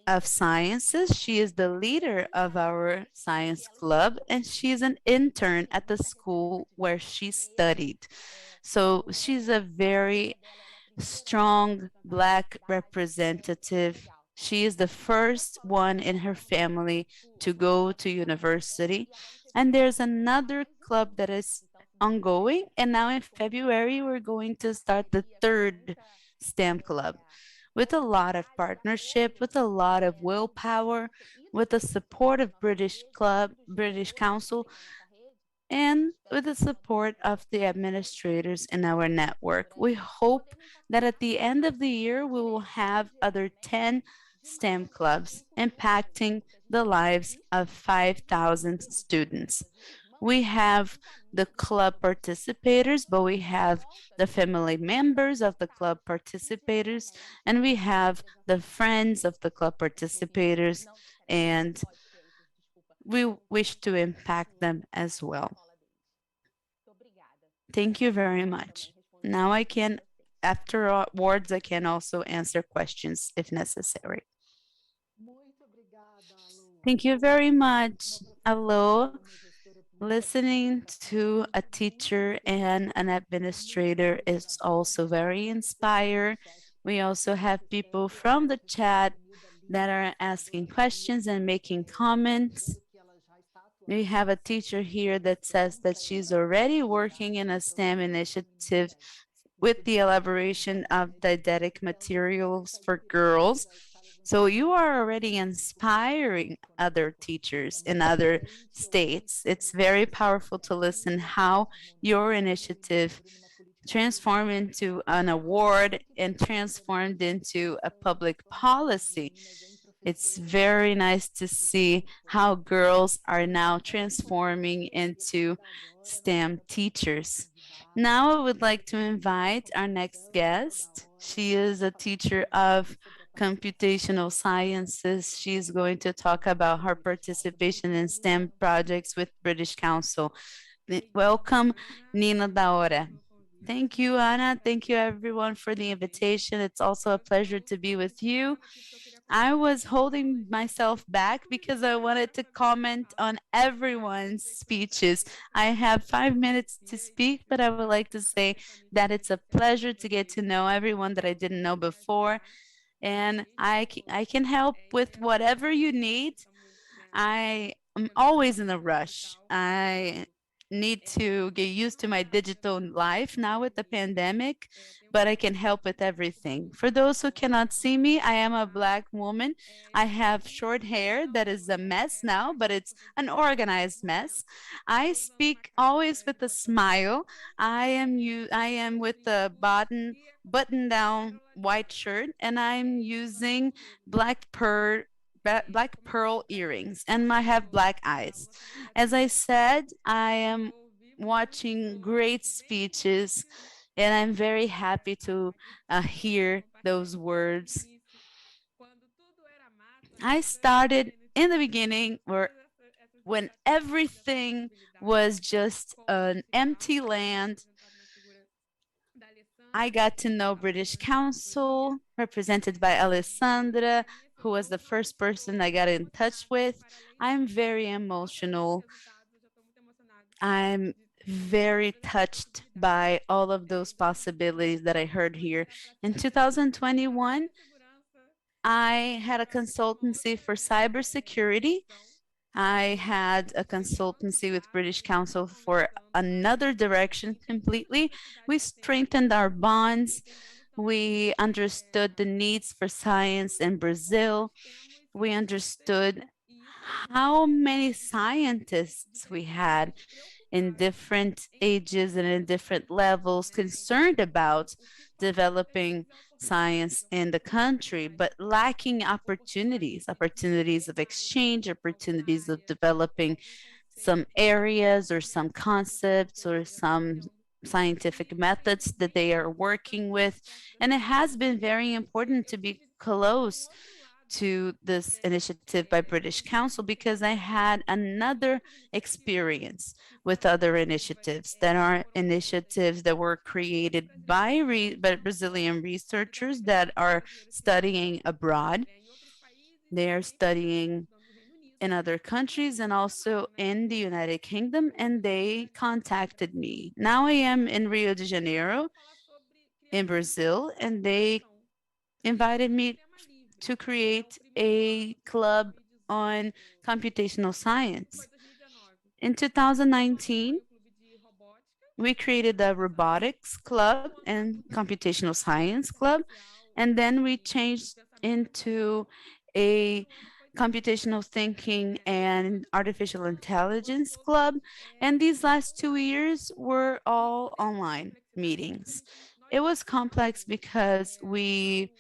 of sciences. She is the leader of our science club, and she's an intern at the school where she studied. So she's a very strong Black representative. She is the first one in her family to go to university. And there's another club that is ongoing. And now in February, we're going to start the third STEM club with a lot of partnership, with a lot of willpower, with the support of British Council, and with the support of the administrators in our network. We hope that at the end of the year, we will have other 10 STEM clubs impacting the lives of 5,000 students. We have the club participators, but we have the family members of the club participators, and we have the friends of the club participators, and we wish to impact them as well. Thank you very much. Now I can, afterwards, I can also answer questions if necessary. Thank you very much. Alô, listening to a teacher and an administrator is also very inspired. We also have people from the chat that are asking questions and making comments. We have a teacher here that says that she's already working in a STEM initiative with the elaboration of didactic materials for girls. So you are already inspiring other teachers in other states. It's very powerful to listen how your initiative transformed into an award and transformed into a public policy. It's very nice to see how girls are now transforming into STEM teachers. Now I would like to invite our next guest. She is a teacher of computational sciences. She's going to talk about her participation in STEM projects with British Council. Welcome, Nina Daora. Thank you, Ana. Thank you, everyone, for the invitation. It's also a pleasure to be with you. I was holding myself back because I wanted to comment on everyone's speeches. I have 5 minutes to speak, but I would like to say that it's a pleasure to get to know everyone that I didn't know before. And I can help with whatever you need. I am always in a rush. I need to get used to my digital life now with the pandemic, but I can help with everything. For those who cannot see me, I am a Black woman. I have short hair that is a mess now, but it's an organized mess. I speak always with a smile. I am with the button down white shirt, and I'm using black pearl earrings, and I have black eyes. As I said, I am watching great speeches, and I'm very happy to hear those words. I started in the beginning where when everything was just an empty land. I got to know British Council, represented by Alessandra, who was the first person I got in touch with. I'm very emotional. I'm very touched by all of those possibilities that I heard here. In 2021, I had a consultancy for cybersecurity. I had a consultancy with British Council for another direction completely. We strengthened our bonds. We understood the needs for science in Brazil. We understood how many scientists we had in different ages and in different levels concerned about developing science in the country, but lacking opportunities of exchange, opportunities of developing some areas or some concepts or some scientific methods that they are working with. And it has been very important to be close to this initiative by British Council because I had another experience with other initiatives that are initiatives that were created by Brazilian researchers that are studying abroad. They are studying in other countries and also in the United Kingdom, and they contacted me. Now I am in Rio de Janeiro, in Brazil, and they invited me to create a club on computational science. In 2019, we created a robotics club and computational science club, and then we changed into a computational thinking and artificial intelligence club. And these last 2 years were all online meetings. It was complex because we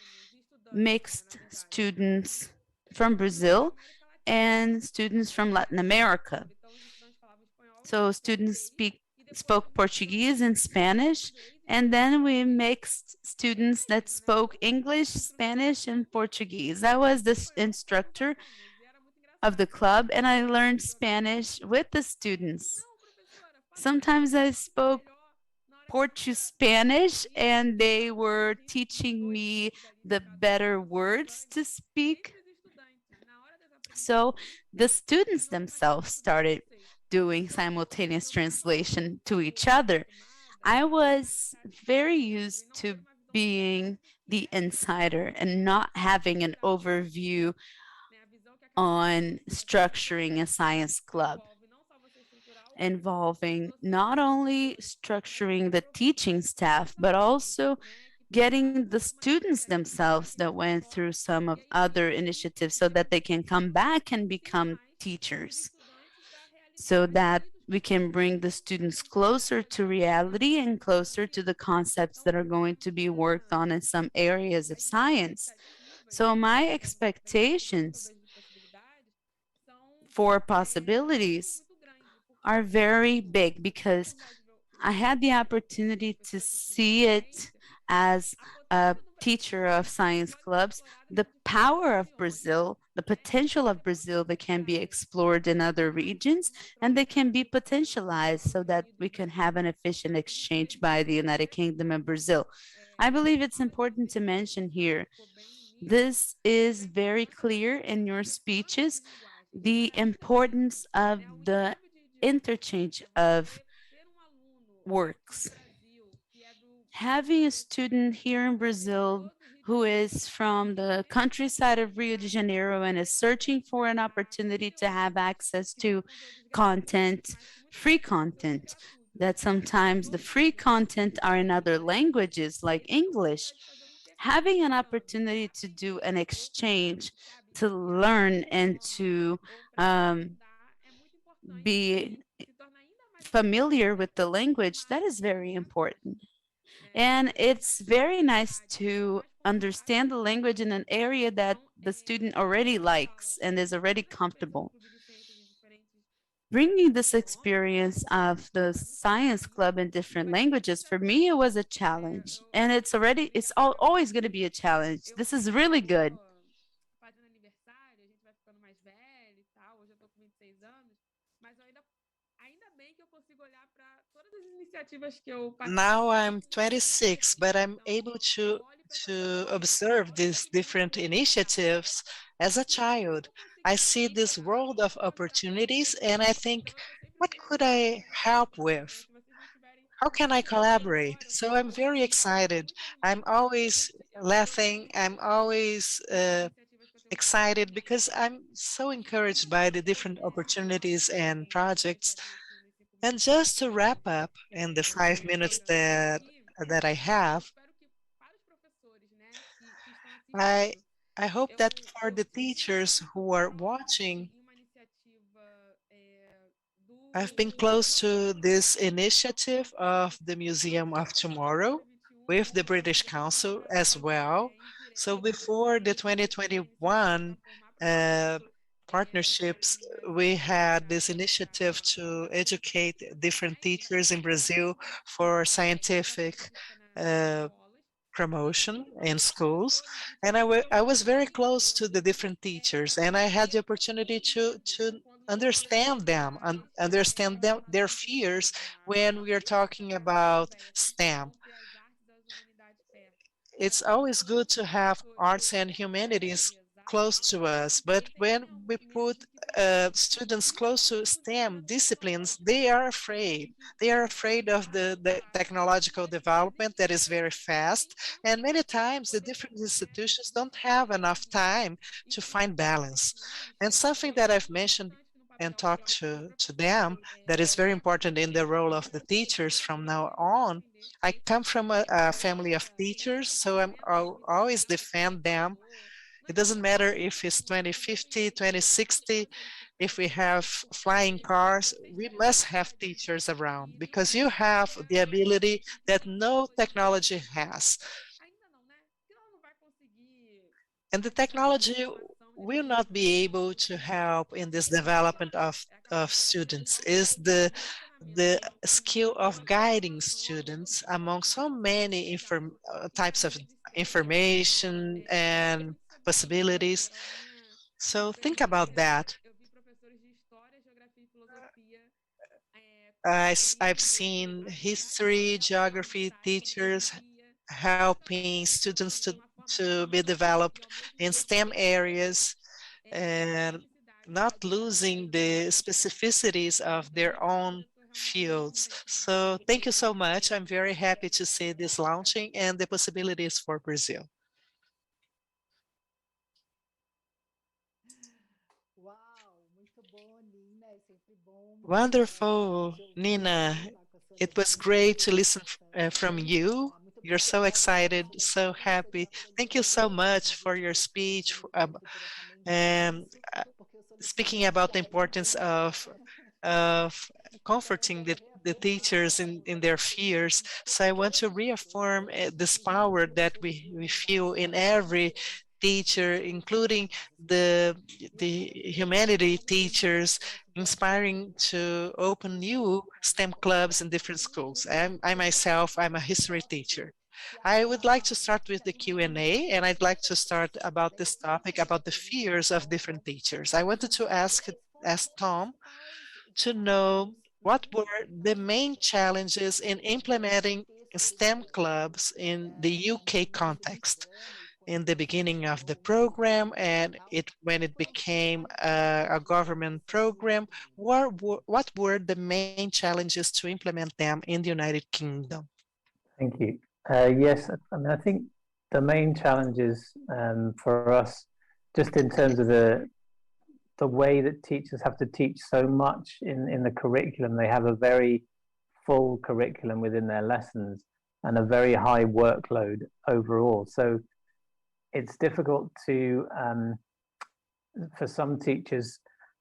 mixed students from Brazil and students from Latin America. So students spoke Portuguese and Spanish, and then we mixed students that spoke English, Spanish, and Portuguese. I was the instructor of the club, and I learned Spanish with the students. Sometimes I spoke Portuguese Spanish, and they were teaching me the better words to speak. So the students themselves started doing simultaneous translation to each other. I was very used to being the insider and not having an overview on structuring a science club, involving not only structuring the teaching staff, but also getting the students themselves that went through some of other initiatives so that they can come back and become teachers, so that we can bring the students closer to reality and closer to the concepts that are going to be worked on in some areas of science. So my expectations for possibilities are very big because I had the opportunity to see it as a teacher of science clubs, the power of Brazil, the potential of Brazil that can be explored in other regions and that can be potentialized so that we can have an efficient exchange by the United Kingdom and Brazil. I believe it's important to mention here, this is very clear in your speeches, the importance of the interchange of works. Having a student here in Brazil who is from the countryside of Rio de Janeiro and is searching for an opportunity to have access to content, free content, that sometimes the free content are in other languages like English. Having an opportunity to do an exchange, to learn and to be familiar with the language, that is very important. And it's very nice to understand the language in an area that the student already likes and is already comfortable. Bringing this experience of the science club in different languages, for me, it was a challenge. And always going to be a challenge. This is really good. Now I'm 26, but I'm able to to observe these different initiatives as a child. I see this world of opportunities and I think, what could I help with? How can I collaborate? So I'm very excited. I'm always laughing. I'm always excited because I'm so encouraged by the different opportunities and projects. And just to wrap up in the 5 minutes that I have, I I hope that for the teachers who are watching, I've been close to this initiative of the Museum of Tomorrow with the British Council as well. So before the 2021 uh, partnerships, we had this initiative to educate different teachers in Brazil for scientific uh, promotion in schools, and I was very close to the different teachers, and I had the opportunity to understand them and understand their fears when we are talking about STEM. It's always good to have arts and humanities close to us, but when we put students close to STEM disciplines, they are afraid. They are afraid of the technological development that is very fast, and many times the different institutions don't have enough time to find balance. And something that I've mentioned and talked to them that is very important in the role of the teachers from now on. I come from a family of teachers, so I'll always defend them. It doesn't matter if it's 2050, 2060, if we have flying cars, we must have teachers around because you have the ability that no technology has. And the technology will not be able to help in this development of students. Is the skill of guiding students among so many types of information and possibilities. So think about that. I've seen history, geography teachers helping students to be developed in STEM areas and not losing the specificities of their own fields. So thank you so much. I'm very happy to see this launching and the possibilities for Brazil. Wonderful, Nina. It was great to listen from you. You're so excited, so happy. Thank you so much for your speech and speaking about the importance of comforting the teachers in their fears. So I want to reaffirm this power that we feel in every teacher, including the the humanity teachers, inspiring to open new STEM clubs in different schools. I myself, I'm a history teacher. I would like to start with the Q&A, and I'd like to start about this topic, about the fears of different teachers. I wanted to ask Tom to know what were the main challenges in implementing STEM clubs in the UK context in the beginning of the program and when it became a government program. What were the main challenges to implement them in the United Kingdom? Thank you. Yes, I mean, I think the main challenges for us, just in terms of the way that teachers have to teach so much in the curriculum, they have a very full curriculum within their lessons and a very high workload overall. So it's difficult to for some teachers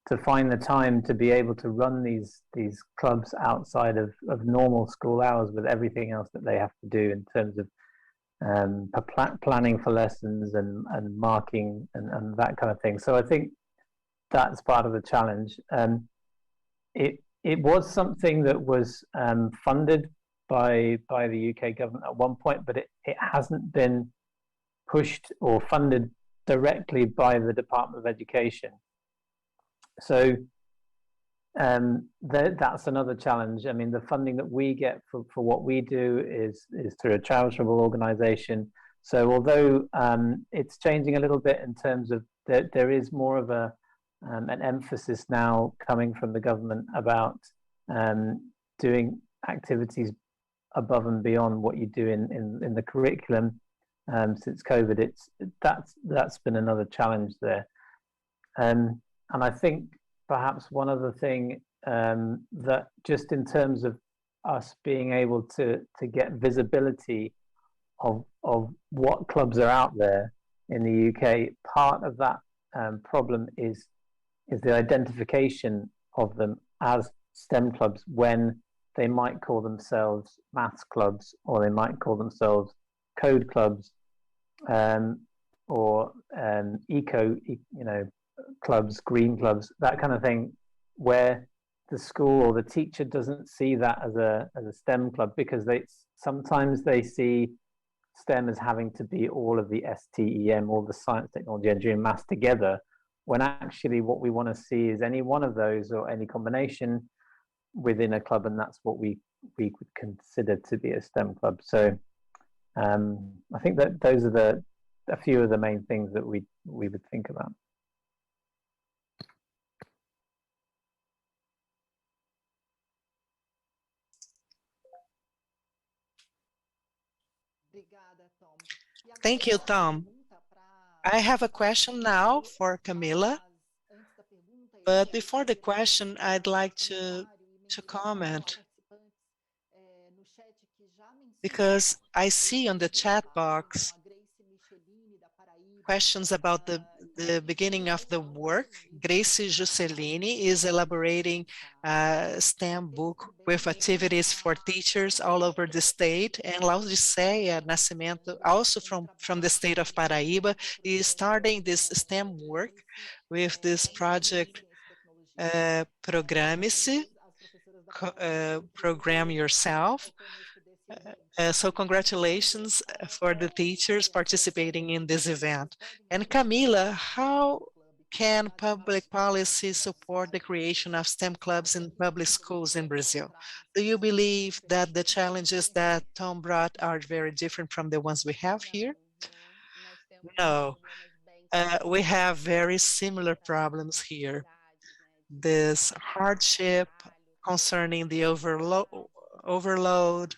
to find the time to be able to run these clubs outside of normal school hours with everything else that they have to do in terms of planning for lessons and marking and that kind of thing. So I think that's part of the challenge. It was something that was funded by the UK government at one point, but it hasn't been pushed or funded directly by the Department of Education. So that's another challenge. I mean, the funding that we get for what we do is through a charitable organization, So although it's changing a little bit in terms of there is more of an emphasis now coming from the government about doing activities above and beyond what you do in the curriculum. Since COVID, that's been another challenge there. And I think perhaps one other thing that just in terms of us being able to get visibility of what clubs are out there in the UK, part of that problem is the identification of them as STEM clubs when they might call themselves maths clubs, or they might call themselves code clubs, or eco, clubs, green clubs, that kind of thing, where the school or the teacher doesn't see that as a STEM club, because sometimes they see STEM as having to be all of the STEM, all the science, technology, engineering, maths together, when actually what we want to see is any one of those or any combination within a club, and that's what we would consider to be a STEM club. So I think that those are a few of the main things that we would think about. Thank you, Tom. I have a question now for Camilla, but before the question, I'd like to comment, because I see on the chat box questions about the beginning of the work. Grace Juscelini is elaborating a STEM book with activities for teachers all over the state, and Laodiceia Nascimento, also from the state of Paraíba, is starting this STEM work with this project, Programe-se, Program Yourself. So congratulations for the teachers participating in this event. And Camila, how can public policy support the creation of STEM clubs in public schools in Brazil? Do you believe that the challenges that Tom brought are very different from the ones we have here? No, we have very similar problems here. This hardship concerning the overload,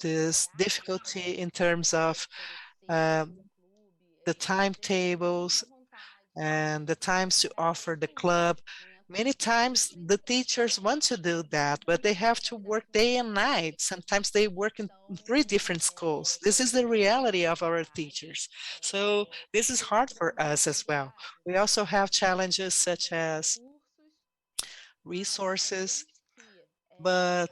this difficulty in terms of the timetables and the times to offer the club. Many times the teachers want to do that, but they have to work day and night. Sometimes they work in 3 different schools. This is the reality of our teachers. So this is hard for us as well. We also have challenges such as resources, but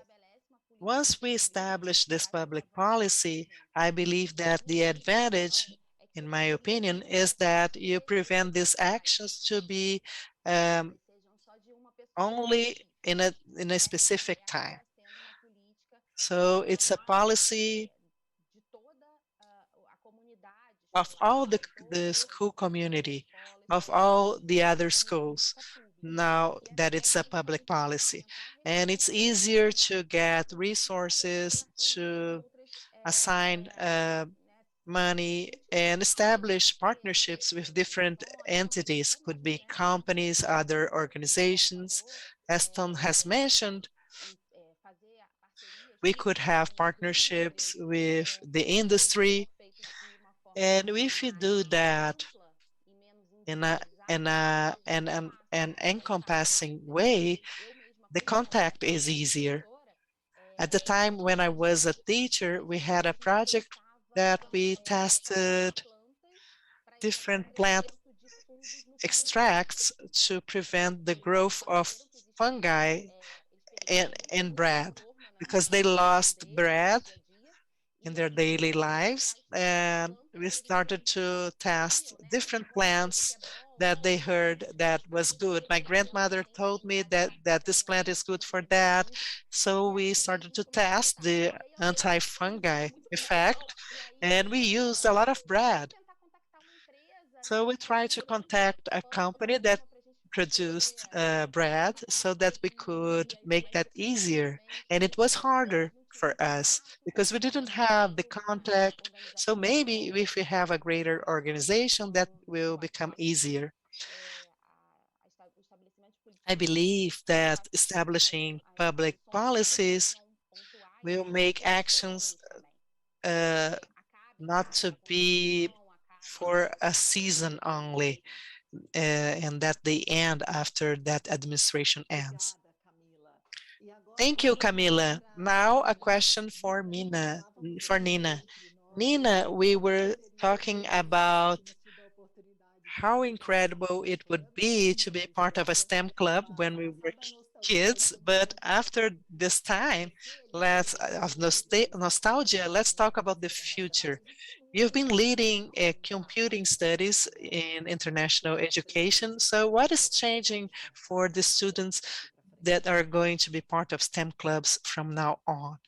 once we establish this public policy, I believe that the advantage, in my opinion, is that you prevent these actions to be only in a specific time. So it's a policy of all the school community, of all the other schools, now that it's a public policy. And it's easier to get resources, to assign money, and establish partnerships with different entities, could be companies, other organizations. As Tom has mentioned, we could have partnerships with the industry. And if you do that in an encompassing way, the contact is easier. At the time when I was a teacher, we had a project that we tested different plant extracts to prevent the growth of fungi in bread, because they lost bread in their daily lives. And we started to test different plants that they heard that was good. My grandmother told me that this plant is good for that. So we started to test the anti-fungi effect, and we used a lot of bread. So we tried to contact a company that produced bread so that we could make that easier. And it was harder for us because we didn't have the contact. So maybe if we have a greater organization, that will become easier. I believe that establishing public policies will make actions uh, not to be for a season only, and that they end after that administration ends. Thank you, Camila. Now a question for Nina. Nina, we were talking about how incredible it would be to be part of a STEM club when we were kids, but after this time, of nostalgia, let's talk about the future. You've been leading computing studies in international education. So what is changing for the students that are going to be part of STEM clubs from now on?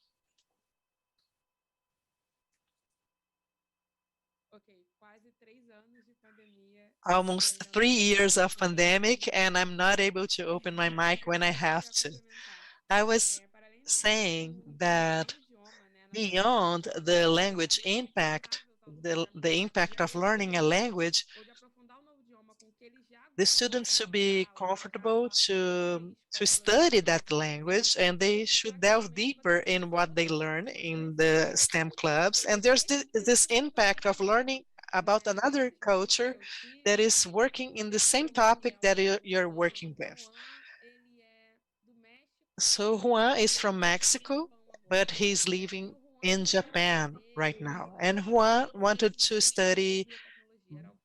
Almost 3 years of pandemic, and I'm not able to open my mic when I have to. I was saying that beyond the language impact, the impact of learning a language, the students should be comfortable to study that language, and they should delve deeper in what they learn in the STEM clubs. And there's this impact of learning about another culture that is working in the same topic that you're working with. So Juan is from Mexico, but he's living in Japan right now. And Juan wanted to study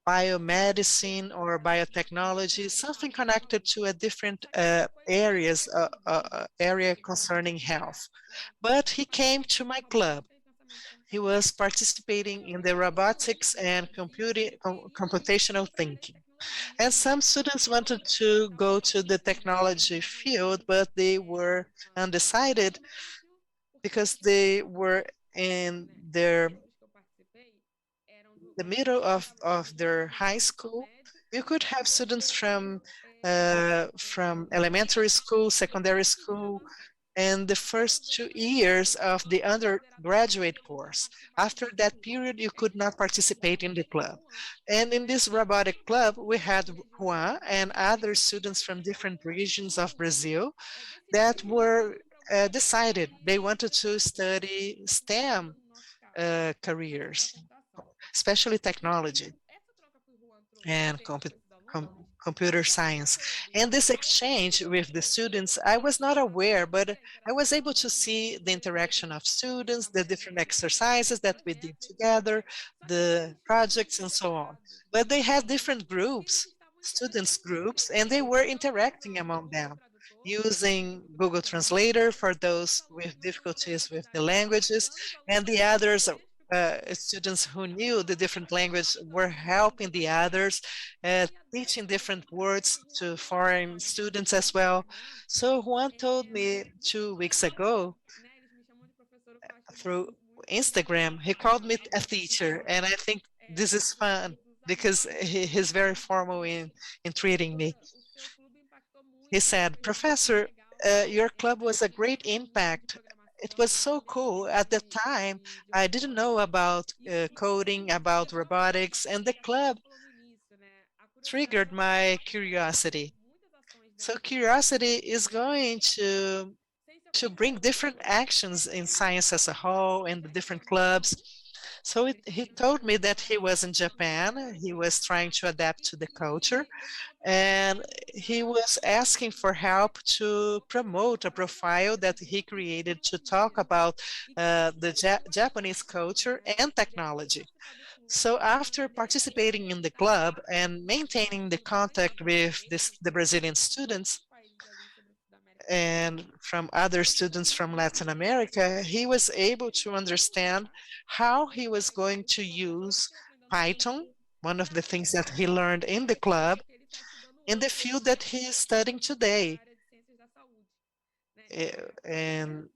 biomedicine or biotechnology, something connected to a different area concerning health. But he came to my club. He was participating in the robotics and computational thinking. And some students wanted to go to the technology field, but they were undecided because they were in the middle of their high school. You could have students from elementary school, secondary school, and the first 2 years of the undergraduate course. After that period, you could not participate in the club. And in this robotic club, we had Juan and other students from different regions of Brazil that were decided they wanted to study STEM careers, especially technology and computer science. And this exchange with the students, I was not aware, but I was able to see the interaction of students, the different exercises that we did together, the projects and so on. But they had different groups, students groups, and they were interacting among them using Google Translator for those with difficulties with the languages, and the others students who knew the different language were helping the others, teaching different words to foreign students as well. So Juan told me 2 weeks ago through Instagram, he called me a teacher, and I think this is fun because he's very formal in treating me. He said, "Professor, your club was a great impact. It was so cool. At the time, I didn't know about coding, about robotics, and the club triggered my curiosity." So curiosity is going to bring different actions in science as a whole in the different clubs. So he told me that he was in Japan, he was trying to adapt to the culture, and he was asking for help to promote a profile that he created to talk about the Japanese culture and technology. So after participating in the club and maintaining the contact with the Brazilian students and from other students from Latin America, he was able to understand how he was going to use Python, one of the things that he learned in the club, in the field that he is studying today, and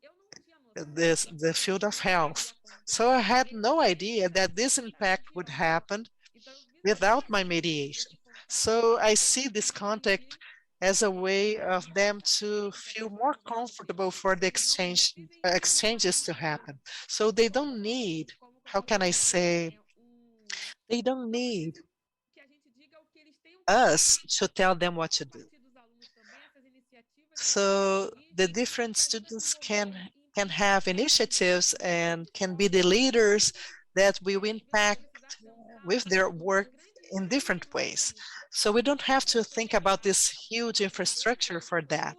the field of health. So I had no idea that this impact would happen without my mediation. So I see this contact as a way of them to feel more comfortable for the exchanges to happen. So they don't need, how can I say, they don't need us to tell them what to do. So the different students can have initiatives and can be the leaders that will impact with their work in different ways. So we don't have to think about this huge infrastructure for that.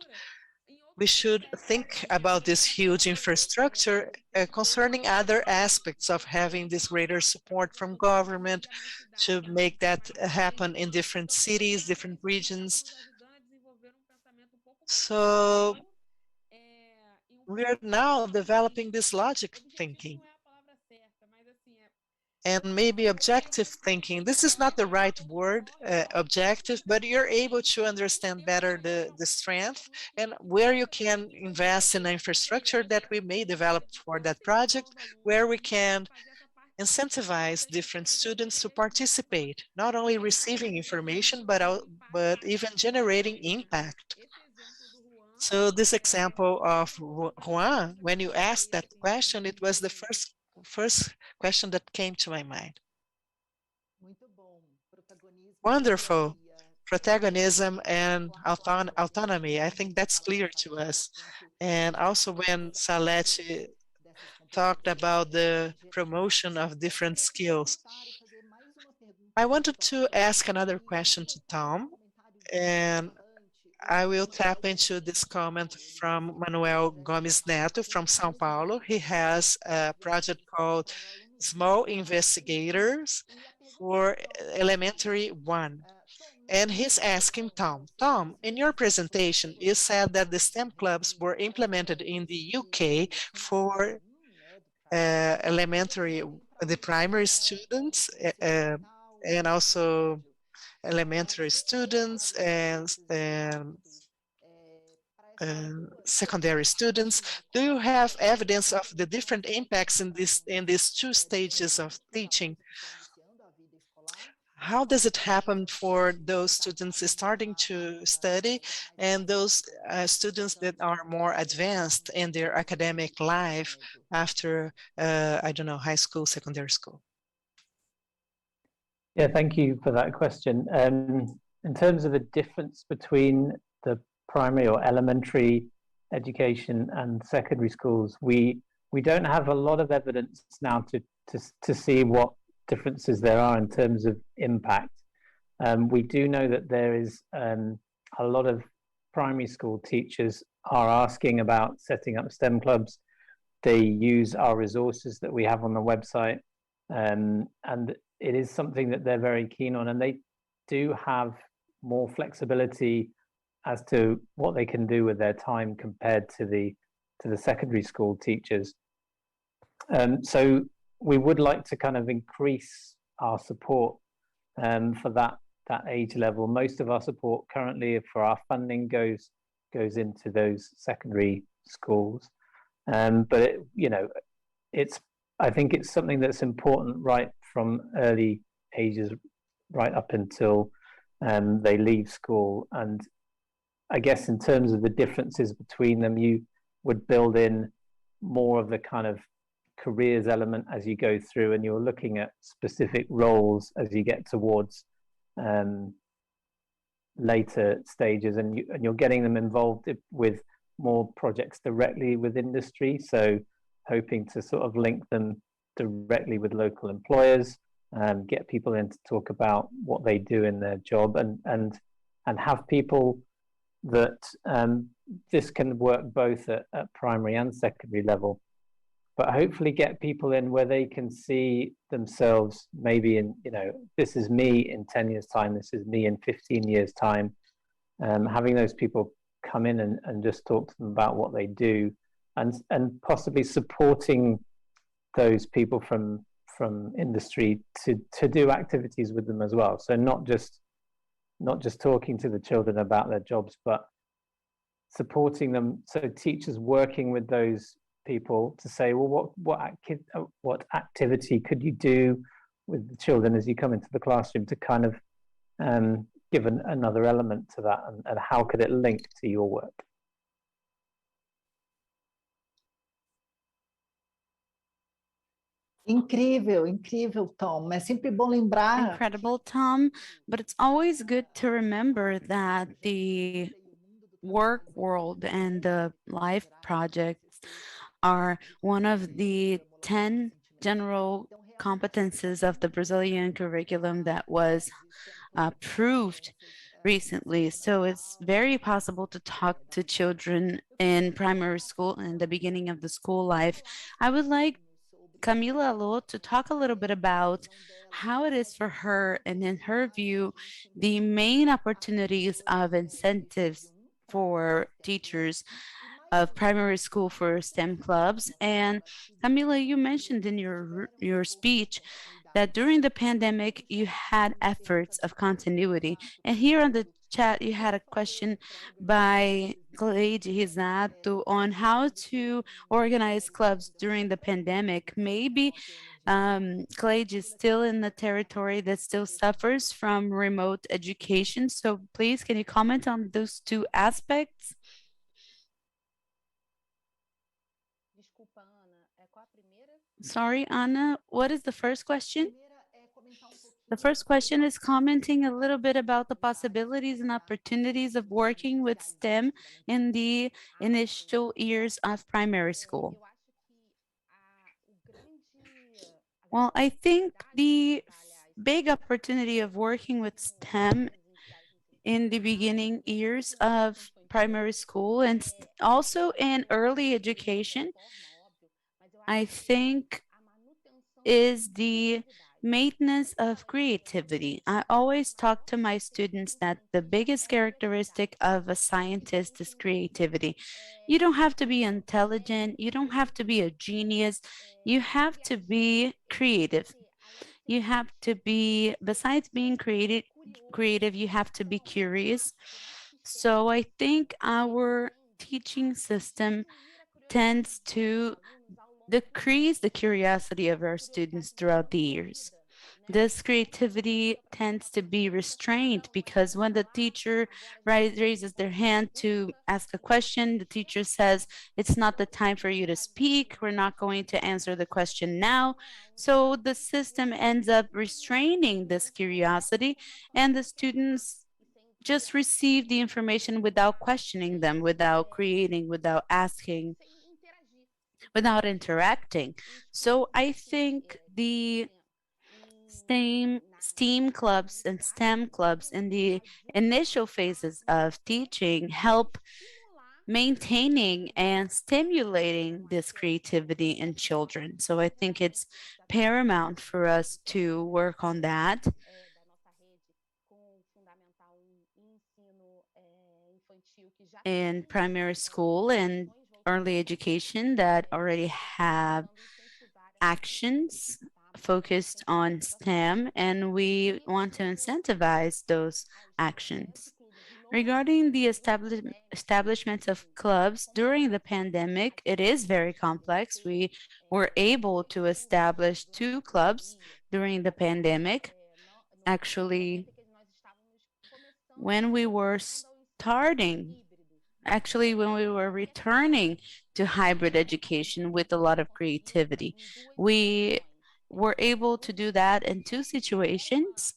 We should think about this huge infrastructure concerning other aspects of having this greater support from government to make that happen in different cities, different regions. So we are now developing this logic thinking and maybe objective thinking. This is not the right word, objective, but you're able to understand better the strength and where you can invest in infrastructure that we may develop for that project, where we can incentivize different students to participate, not only receiving information, but even generating impact. So this example of Juan, when you asked that question, it was the first question that came to my mind. Wonderful. Protagonism and autonomy. I think that's clear to us. And also when Salete talked about the promotion of different skills, I wanted to ask another question to Tom, and I will tap into this comment from Manuel Gomes Neto from São Paulo. He has a project called Small Investigators for Elementary 1. And he's asking Tom, in your presentation, you said that the STEM clubs were implemented in the UK for elementary, the primary students, and also elementary students and secondary students. Do you have evidence of the different impacts in these two stages of teaching? How does it happen for those students starting to study and those students that are more advanced in their academic life after, I don't know, high school, secondary school? Yeah, thank you for that question. In terms of the difference between the primary or elementary education and secondary schools, we don't have a lot of evidence now to see what differences there are in terms of impact. We do know that there is a lot of primary school teachers are asking about setting up STEM clubs. They use our resources that we have on the website, and it is something that they're very keen on, and they do have more flexibility as to what they can do with their time compared to the secondary school teachers. So we would like to kind of increase our support for that age level. Most of our support currently for our funding goes into those secondary schools, but I think it's something that's important right from early ages, right up until they leave school. And I guess in terms of the differences between them, you would build in more of the kind of careers element as you go through, and you're looking at specific roles as you get towards later stages, and you're getting them involved with more projects directly with industry, so hoping to sort of link them directly with local employers, get people in to talk about what they do in their job, and have people that this can work both at primary and secondary level, but hopefully get people in where they can see themselves maybe in, this is me in 10 years time, this is me in 15 years time, having those people come in and just talk to them about what they do, and possibly supporting those people from industry to do activities with them as well. So not just talking to the children about their jobs, but supporting them. So teachers working with those people to say, well, what activity could you do with the children as you come into the classroom to kind of give another element to that, and how could it link to your work? Incrível, incrível, Tom. É sempre bom lembrar. Incredible, Tom, but it's always good to remember that the work world and the life projects are one of the 10 general competences of the Brazilian curriculum that was approved recently. So it's very possible to talk to children in primary school in the beginning of the school life. I would like Camilla Alô to talk a little bit about how it is for her and in her view, the main opportunities of incentives for teachers of primary school for STEM clubs. And Camila, you mentioned in your speech that during the pandemic, you had efforts of continuity. And here on the chat, you had a question by Cleide Risato on how to organize clubs during the pandemic. Maybe Cleide is still in the territory that still suffers from remote education. So please, can you comment on those two aspects? Sorry, Anna, what is the first question? The first question is commenting a little bit about the possibilities and opportunities of working with STEM in the initial years of primary school. Well, I think the big opportunity of working with STEM in the beginning years of primary school and also in early education, I think is the maintenance of creativity. I always talk to my students that the biggest characteristic of a scientist is creativity. You don't have to be intelligent, you don't have to be a genius, you have to be creative. You have to be, besides being creative, you have to be curious. So I think our teaching system tends to decrease the curiosity of our students throughout the years. This creativity tends to be restrained because when the teacher raises their hand to ask a question, the teacher says, it's not the time for you to speak. We're not going to answer the question now. So the system ends up restraining this curiosity, and the students just receive the information without questioning them, without creating, without asking, without interacting. So I think the STEAM clubs and STEM clubs in the initial phases of teaching help maintaining and stimulating this creativity in children. So I think it's paramount for us to work on that. In primary school and early education that already have actions focused on STEM, and we want to incentivize those actions. Regarding the establishment of clubs during the pandemic, it is very complex. We were able to establish 2 clubs during the pandemic. Actually, when we were starting when we were returning to hybrid education with a lot of creativity. We were able to do that in 2 situations.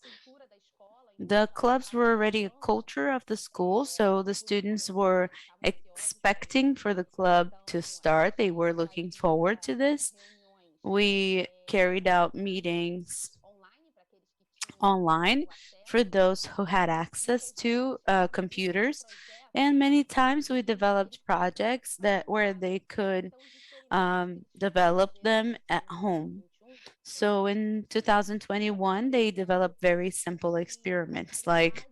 The clubs were already a culture of the school, so the students were expecting for the club to start. They were looking forward to this. We carried out meetings online for those who had access to computers. And many times we developed projects where they could develop them at home. So in 2021, they developed very simple experiments like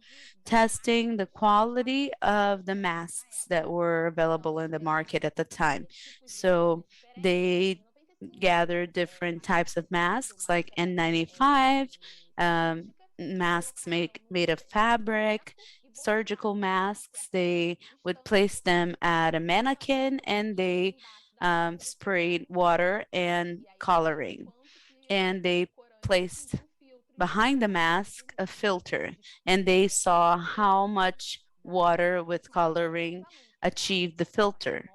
testing the quality of the masks that were available in the market at the time. So they gathered different types of masks like N95, masks made of fabric, surgical masks. They would place them at a mannequin and they sprayed water and coloring. And they placed behind the mask a filter, and they saw how much water with coloring achieved the filter,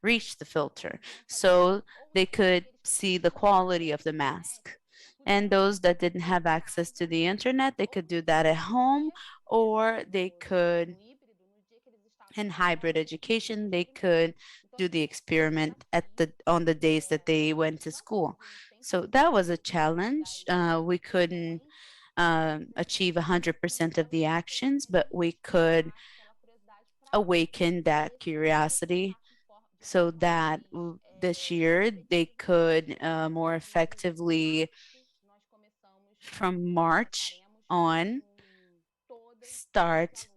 reached the filter. So they could see the quality of the mask. And those that didn't have access to the internet, they could do that at home, or they could, in hybrid education, they could do the experiment at the on the days that they went to school. So that was a challenge. We couldn't achieve 100% of the actions, but we could awaken that curiosity so that this year they could more effectively, from March on, start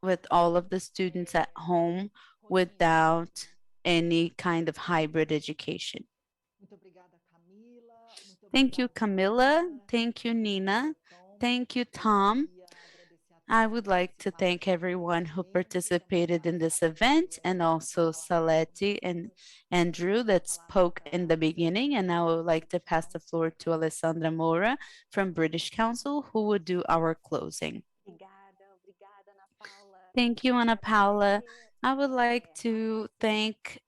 with all of the students at home without any kind of hybrid education. Thank you, Camilla. Thank you, Nina. Thank you, Tom. I would like to thank everyone who participated in this event, and also Saletti and Andrew that spoke in the beginning. And I would like to pass the floor to Alessandra Moura from British Council, who will do our closing. Thank you, Ana Paula. I would like to thank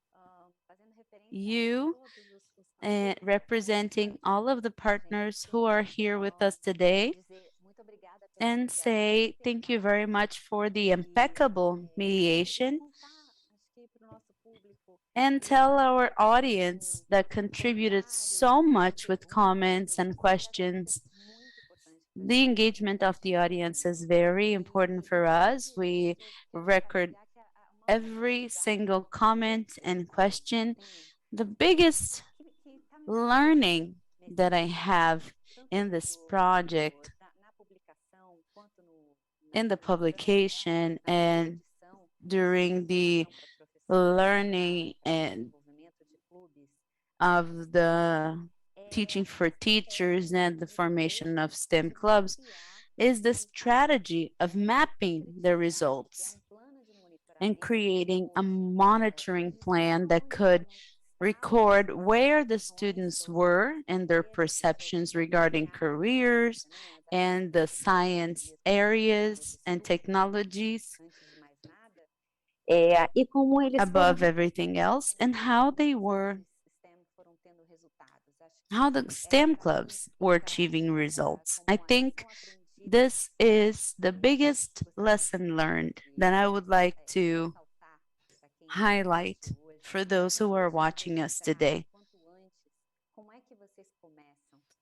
you, representing all of the partners who are here with us today, and say thank you very much for the impeccable mediation, and tell our audience that contributed so much with comments and questions. The engagement of the audience is very important for us. We record every single comment and question. The biggest learning that I have in this project, in the publication and during the learning and of the teaching for teachers and the formation of STEM clubs, is the strategy of mapping the results and creating a monitoring plan that could record where the students were and their perceptions regarding careers and the science areas and technologies above everything else, and how the STEM clubs were achieving results. I think this is the biggest lesson learned that I would like to highlight for those who are watching us today.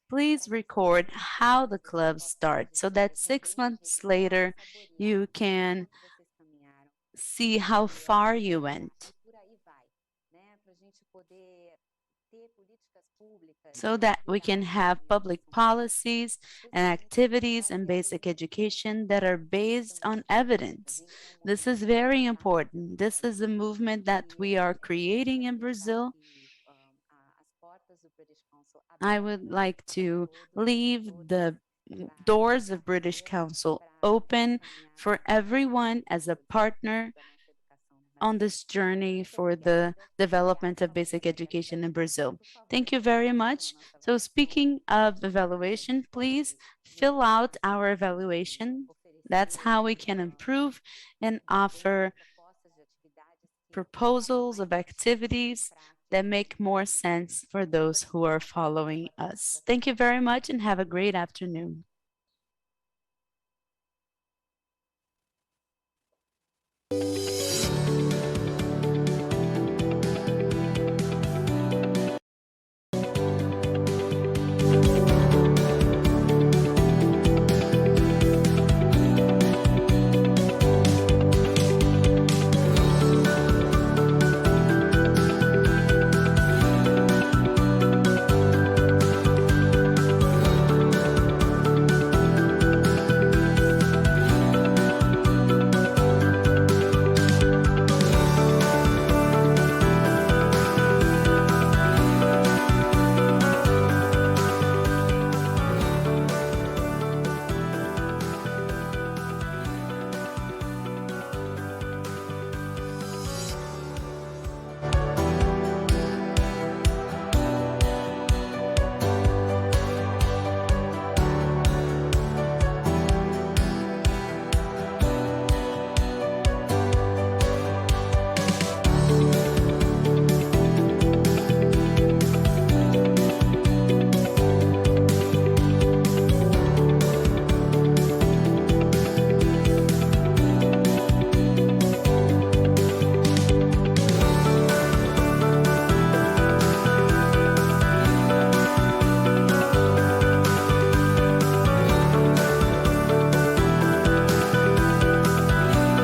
Please record how the clubs start so that 6 months later you can see how far you went, so that we can have public policies and activities and basic education that are based on evidence. This is very important. This is a movement that we are creating in Brazil. I would like to leave the doors of British Council open for everyone as a partner on this journey for the development of basic education in Brazil. Thank you very much. So speaking of evaluation, please fill out our evaluation. That's how we can improve and offer proposals of activities that make more sense for those who are following us. Thank you very much and have a great afternoon.